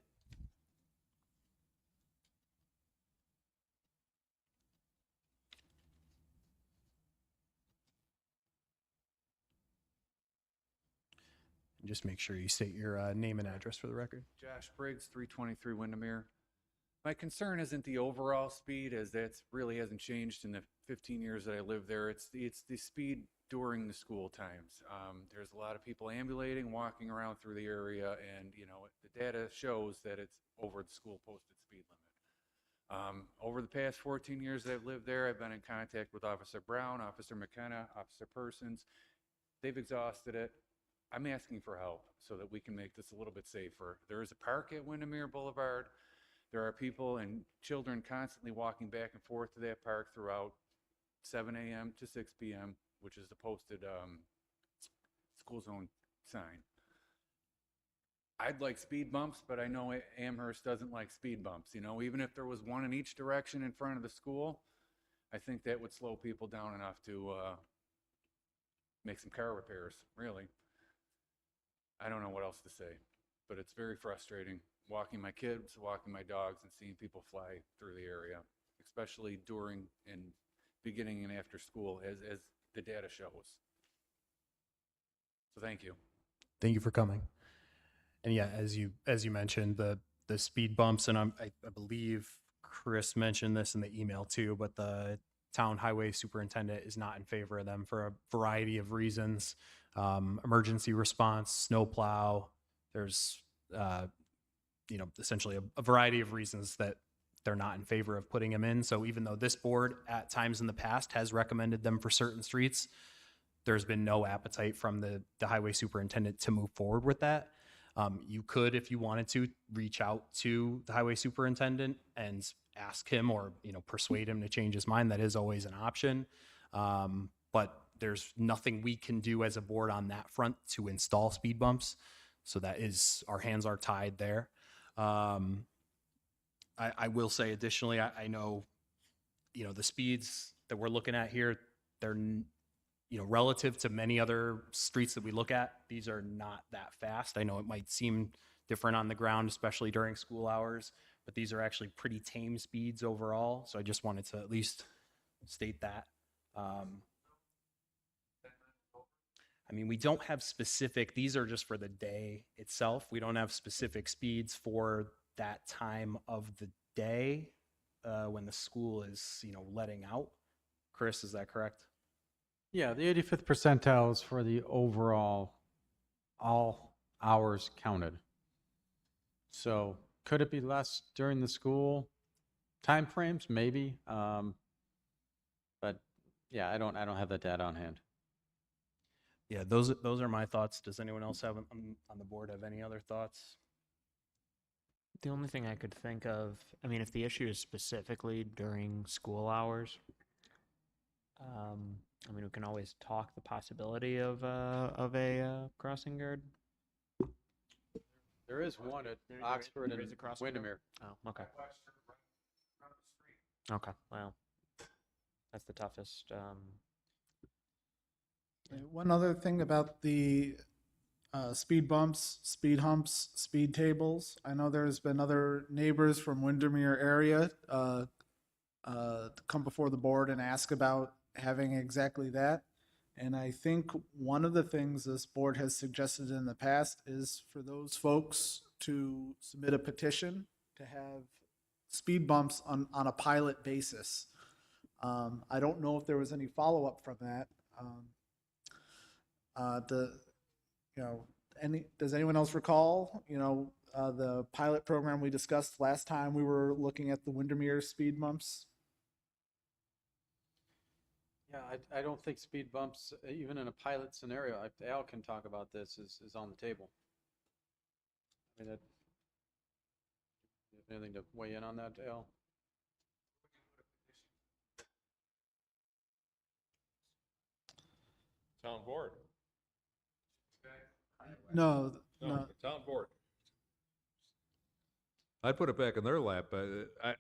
Just make sure you state your name and address for the record. Josh Briggs, 323 Windermere. My concern isn't the overall speed, as that really hasn't changed in the 15 years that I lived there. It's the speed during the school times. There's a lot of people ambulating, walking around through the area, and the data shows that it's over the school posted speed limit. Over the past 14 years that I've lived there, I've been in contact with Officer Brown, Officer McKenna, Officer Persons. They've exhausted it. I'm asking for help so that we can make this a little bit safer. There is a park at Windermere Boulevard. There are people and children constantly walking back and forth to that park throughout 7 a.m. to 6 p.m., which is the posted school zone sign. I'd like speed bumps, but I know Amherst doesn't like speed bumps. Even if there was one in each direction in front of the school, I think that would slow people down enough to make some car repairs, really. I don't know what else to say, but it's very frustrating walking my kids, walking my dogs, and seeing people fly through the area, especially during and beginning and after school, as the data shows. So thank you. Thank you for coming. And yeah, as you mentioned, the speed bumps, and I believe Chris mentioned this in the email too, but the town highway superintendent is not in favor of them for a variety of reasons. Emergency response, snowplow. There's essentially a variety of reasons that they're not in favor of putting them in. So even though this board at times in the past has recommended them for certain streets, there's been no appetite from the highway superintendent to move forward with that. You could, if you wanted to, reach out to the highway superintendent and ask him or persuade him to change his mind. That is always an option. But there's nothing we can do as a board on that front to install speed bumps. So that is, our hands are tied there. I will say additionally, I know, the speeds that we're looking at here, they're, relative to many other streets that we look at, these are not that fast. I know it might seem different on the ground, especially during school hours, but these are actually pretty tame speeds overall. So I just wanted to at least state that. We don't have specific, these are just for the day itself. We don't have specific speeds for that time of the day when the school is, letting out. Chris, is that correct? Yeah, the 85th percentile is for the overall, all hours counted. So could it be less during the school timeframes? Maybe. But yeah, I don't have that data on hand. Yeah, those are my thoughts. Does anyone else have on the board have any other thoughts? The only thing I could think of, if the issue is specifically during school hours, we can always talk the possibility of a crossing guard. There is one at Oxford there and is a crossing guard? Windermere. Oh, okay. Okay, well, that's the toughest. One other thing about the speed bumps, speed humps, speed tables. I know there's been other neighbors from Windermere area come before the board and ask about having exactly that. And I think one of the things this board has suggested in the past is for those folks to submit a petition to have speed bumps on a pilot basis. I don't know if there was any follow-up from that. Does anyone else recall, the pilot program we discussed last time we were looking at the Windermere speed bumps? Yeah, I don't think speed bumps, even in a pilot scenario, Al can talk about this, is on the table. You have anything to weigh in on that, Al? Town board. No. The town board. I'd put it back in their lap, but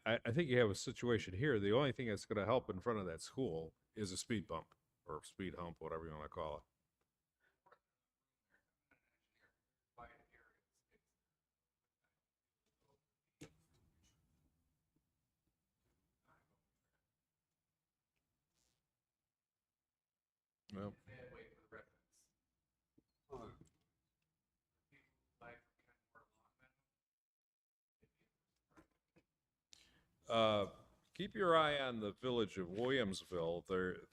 I think you have a situation here. The only thing that's going to help in front of that school is a speed bump or speed hump, whatever you want to call it. Well, Keep your eye on the village of Williamsville.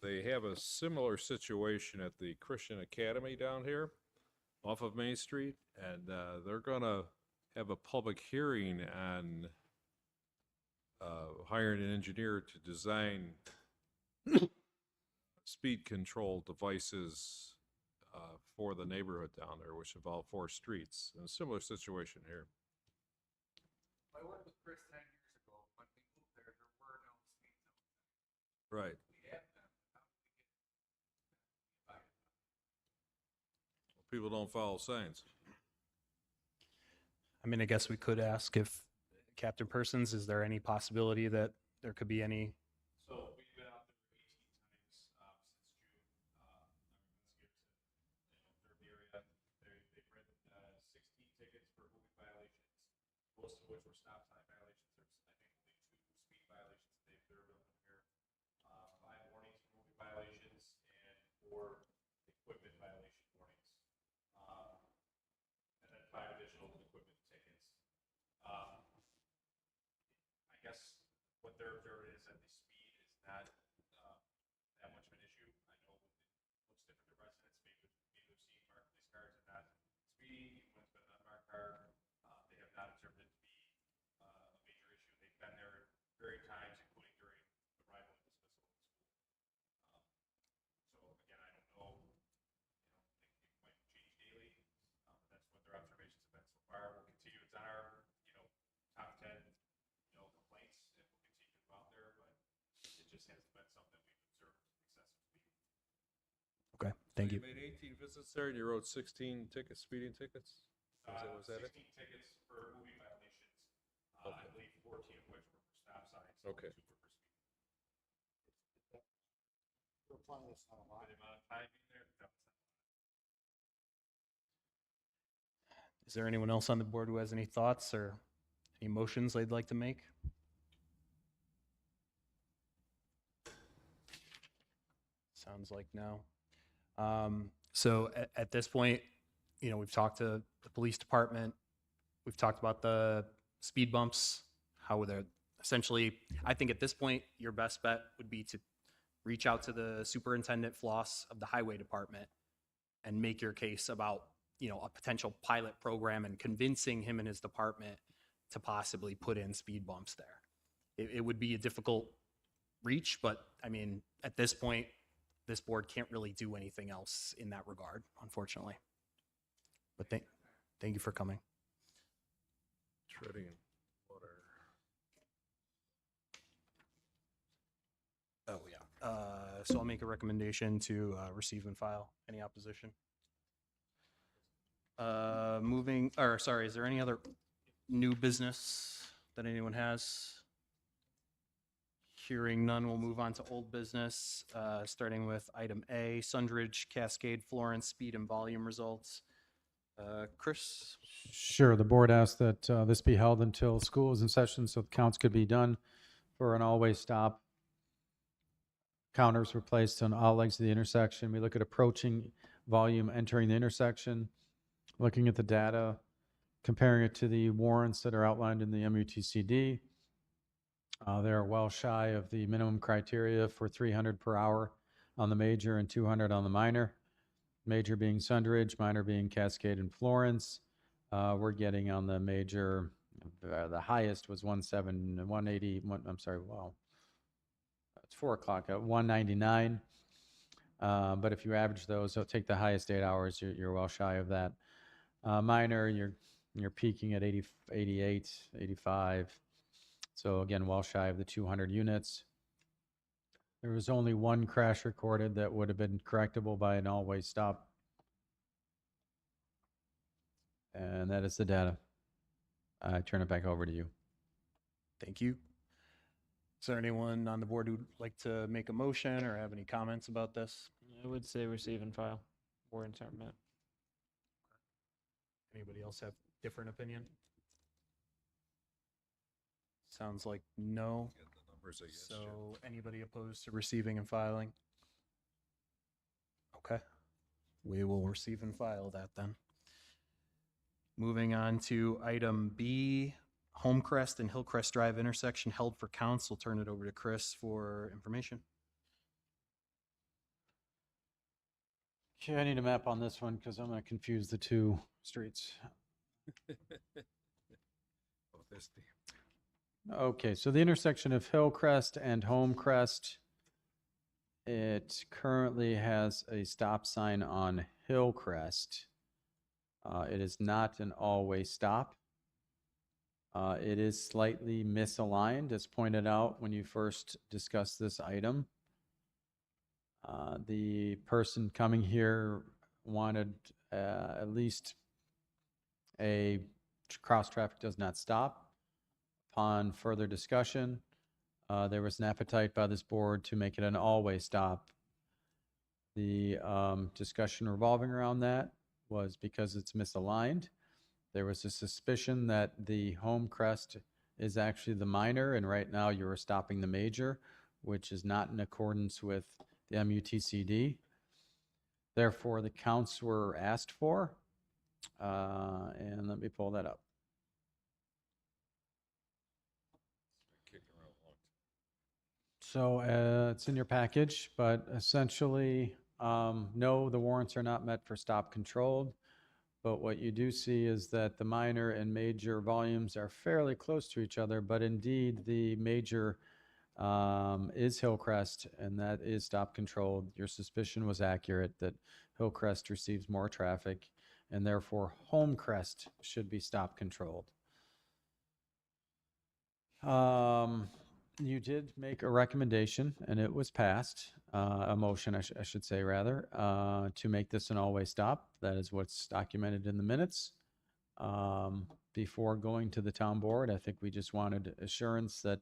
They have a similar situation at the Christian Academy down here off of Main Street, and they're gonna have a public hearing on hiring an engineer to design speed control devices for the neighborhood down there, which involve 4 streets. And a similar situation here. I worked with Chris 10 years ago. When we moved there were no speed zones. Right. We have them. How do we get by it? People don't follow signs. I mean, I guess we could ask if Captain Persons, is there any possibility that there could be any? So we've been out there 18 times since June. Our investigators have observed the area. They've written 16 tickets for moving violations, most of which were stop sign violations. There's, I think, only 2 speed violations that they've observed over here. 5 warnings for moving violations and 4 equipment violation warnings. And then 5 additional equipment tickets. I guess what they're observing is that the speed is not that much of an issue. I know it looks different to residents. Maybe they've seen marked police cars and not speeding, even when it's been an unmarked car. They have not observed it to be a major issue. They've been there various times, including during arrival and dismissal of the school. So again, I don't know. It might change daily. But that's what their observations have been so far. We'll continue. It's on our top 10 complaints, and we'll continue to go out there, but it just hasn't been something we've observed excessive speed. Okay, thank you. You made 18 visits there and you wrote 16 tickets, speeding tickets? Was that it? 16 tickets for moving violations. I believe 14 of which were for stop signs. Okay. 2 were for speed. You're applying this on a lot. For the amount of time being there, that's not a lot. Is there anyone else on the board who has any thoughts or any motions they'd like to make? Sounds like no. So at this point, we've talked to the police department. We've talked about the speed bumps, how they're essentially, I think at this point, your best bet would be to reach out to the superintendent Floss of the highway department and make your case about, a potential pilot program and convincing him and his department to possibly put in speed bumps there. It would be a difficult reach, but I mean, at this point, this board can't really do anything else in that regard, unfortunately. But thank you for coming. Treading water. Oh, yeah. So I'll make a recommendation to receive and file. Any opposition? Is there any other new business that anyone has? Hearing none, we'll move on to old business, starting with item A, Sundridge, Cascade, Florence, speed and volume results. Chris? Sure, the board asked that this be held until school is in session so the counts could be done for an always stop. Counters were placed on all legs of the intersection. We look at approaching volume entering the intersection, looking at the data, comparing it to the warrants that are outlined in the MUTCD. They're well shy of the minimum criteria for 300 per hour on the major and 200 on the minor. Major being Sundridge, minor being Cascade and Florence. We're getting on the major, the highest was 180, wow. It's 4 o'clock at 199. But if you average those, so take the highest 8 hours, you're well shy of that. Minor, you're peaking at 80, 88, 85. So again, well shy of the 200 units. There was only 1 crash recorded that would have been correctable by an always stop. And that is the data. I turn it back over to you. Thank you. Is there anyone on the board who'd like to make a motion or have any comments about this? I would say receive and file. Warrants aren't met. Anybody else have different opinion? Sounds like no. Get the numbers against you. So anybody opposed to receiving and filing? Okay. We will receive and file that then. Moving on to item B, Homecrest and Hillcrest Drive intersection held for counts. We'll turn it over to Chris for information. Okay, I need a map on this one because I'm going to confuse the two streets. Oh, this thing. Okay, so the intersection of Hillcrest and Homecrest, it currently has a stop sign on Hillcrest. It is not an all-way stop. It is slightly misaligned, as pointed out when you first discussed this item. The person coming here wanted at least a cross traffic does not stop. Upon further discussion, there was an appetite by this board to make it an all-way stop. The discussion revolving around that was because it's misaligned. There was a suspicion that the Homecrest is actually the minor, and right now you are stopping the major, which is not in accordance with the MUTCD. Therefore, the counts were asked for, and let me pull that up. Kicking around a long So it's in your package, but essentially, no, the warrants are not met for stop controlled. But what you do see is that the minor and major volumes are fairly close to each other, but indeed the major is Hillcrest, and that is stop controlled. Your suspicion was accurate that Hillcrest receives more traffic, and therefore Homecrest should be stop controlled. You did make a recommendation, and it was passed, a motion, I should say, rather, to make this an all-way stop. That is what's documented in the minutes. Before going to the town board, I think we just wanted assurance that,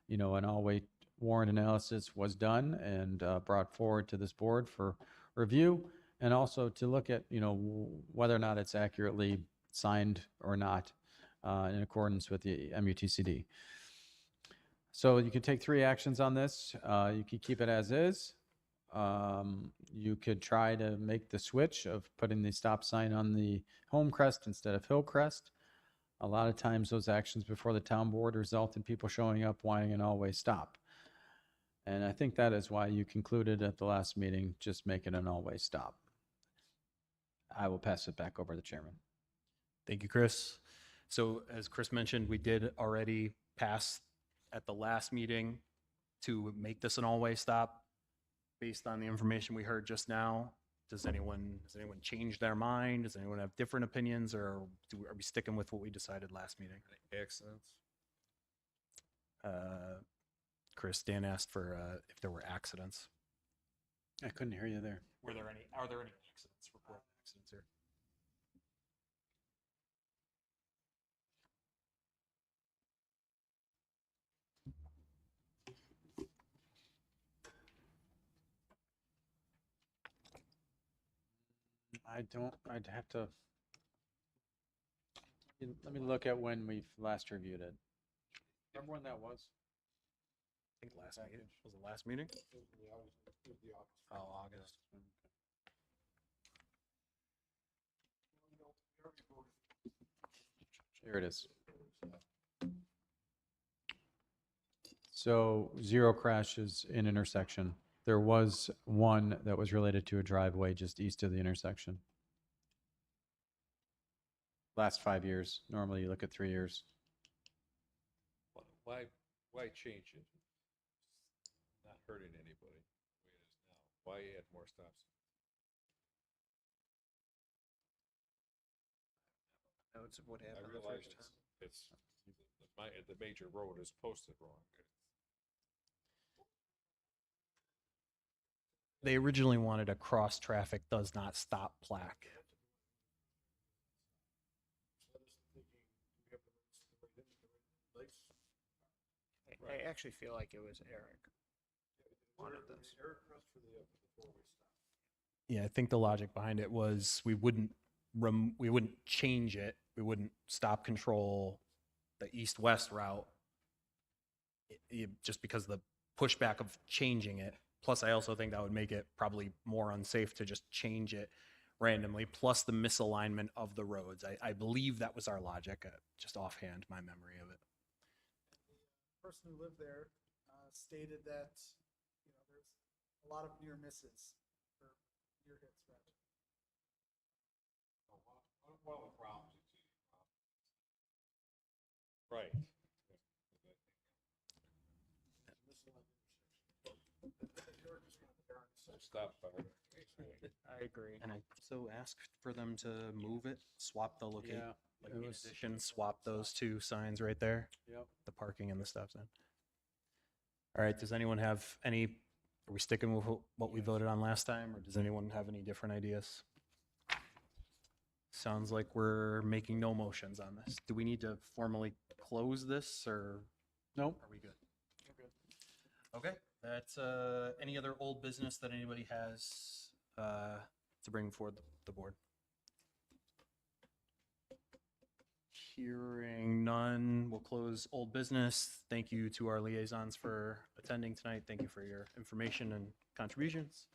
you know, an all-way warrant analysis was done and brought forward to this board for review, and also to look at, you know, whether or not it's accurately signed or not in accordance with the MUTCD. So you could take 3 actions on this. You could keep it as is. You could try to make the switch of putting the stop sign on the Homecrest instead of Hillcrest. A lot of times those actions before the town board result in people showing up wanting an all-way stop. And I think that is why you concluded at the last meeting, just make it an all-way stop. I will pass it back over to the chairman. Thank you, Chris. So as Chris mentioned, we did already pass at the last meeting to make this an all-way stop. Based on the information we heard just now, does anyone change their mind? Does anyone have different opinions, or are we sticking with what we decided last meeting? accidents. Chris, Dan asked for if there were accidents. I couldn't hear you there. Are there any accidents? Report accidents here. I'd have to, let me look at when we've last reviewed it. Remember when that was? I think last meeting. Was it last meeting? Oh, August. Here it is. So 0 crashes in intersection. There was one that was related to a driveway just east of the intersection. Last 5 years. Normally you look at 3 years. Why change it? Not hurting anybody the way it is now. Why add more stops? Notes of what I happened the realize first time. it's the major road is posted wrong. They originally wanted a cross traffic does not stop plaque. I actually feel like it was Eric wanted this. Yeah, I think the logic behind it was we wouldn't change it. We wouldn't stop control the east-west route just because of the pushback of changing it. Plus, I also think that would make it probably more unsafe to just change it randomly, plus the misalignment of the roads. I believe that was our logic, just offhand, my memory of it. Person who lived there stated that, there's a lot of near misses or near hits, rather. One of the problems you see. Right. Stop. I agree. And I so asked for them to move it, swap the location, Yeah, like it in was- addition, swap those two signs right there, Yep. the parking and the stop sign. All right, does anyone have any, are we sticking with what we voted on last time, or does anyone have any different ideas? Sounds like we're making no motions on this. Do we need to formally close this, or Nope. are we good? Okay, that's, any other old business that anybody has to bring forward the board? Hearing none, we'll close old business. Thank you to our liaisons for attending tonight. Thank you for your information and contributions.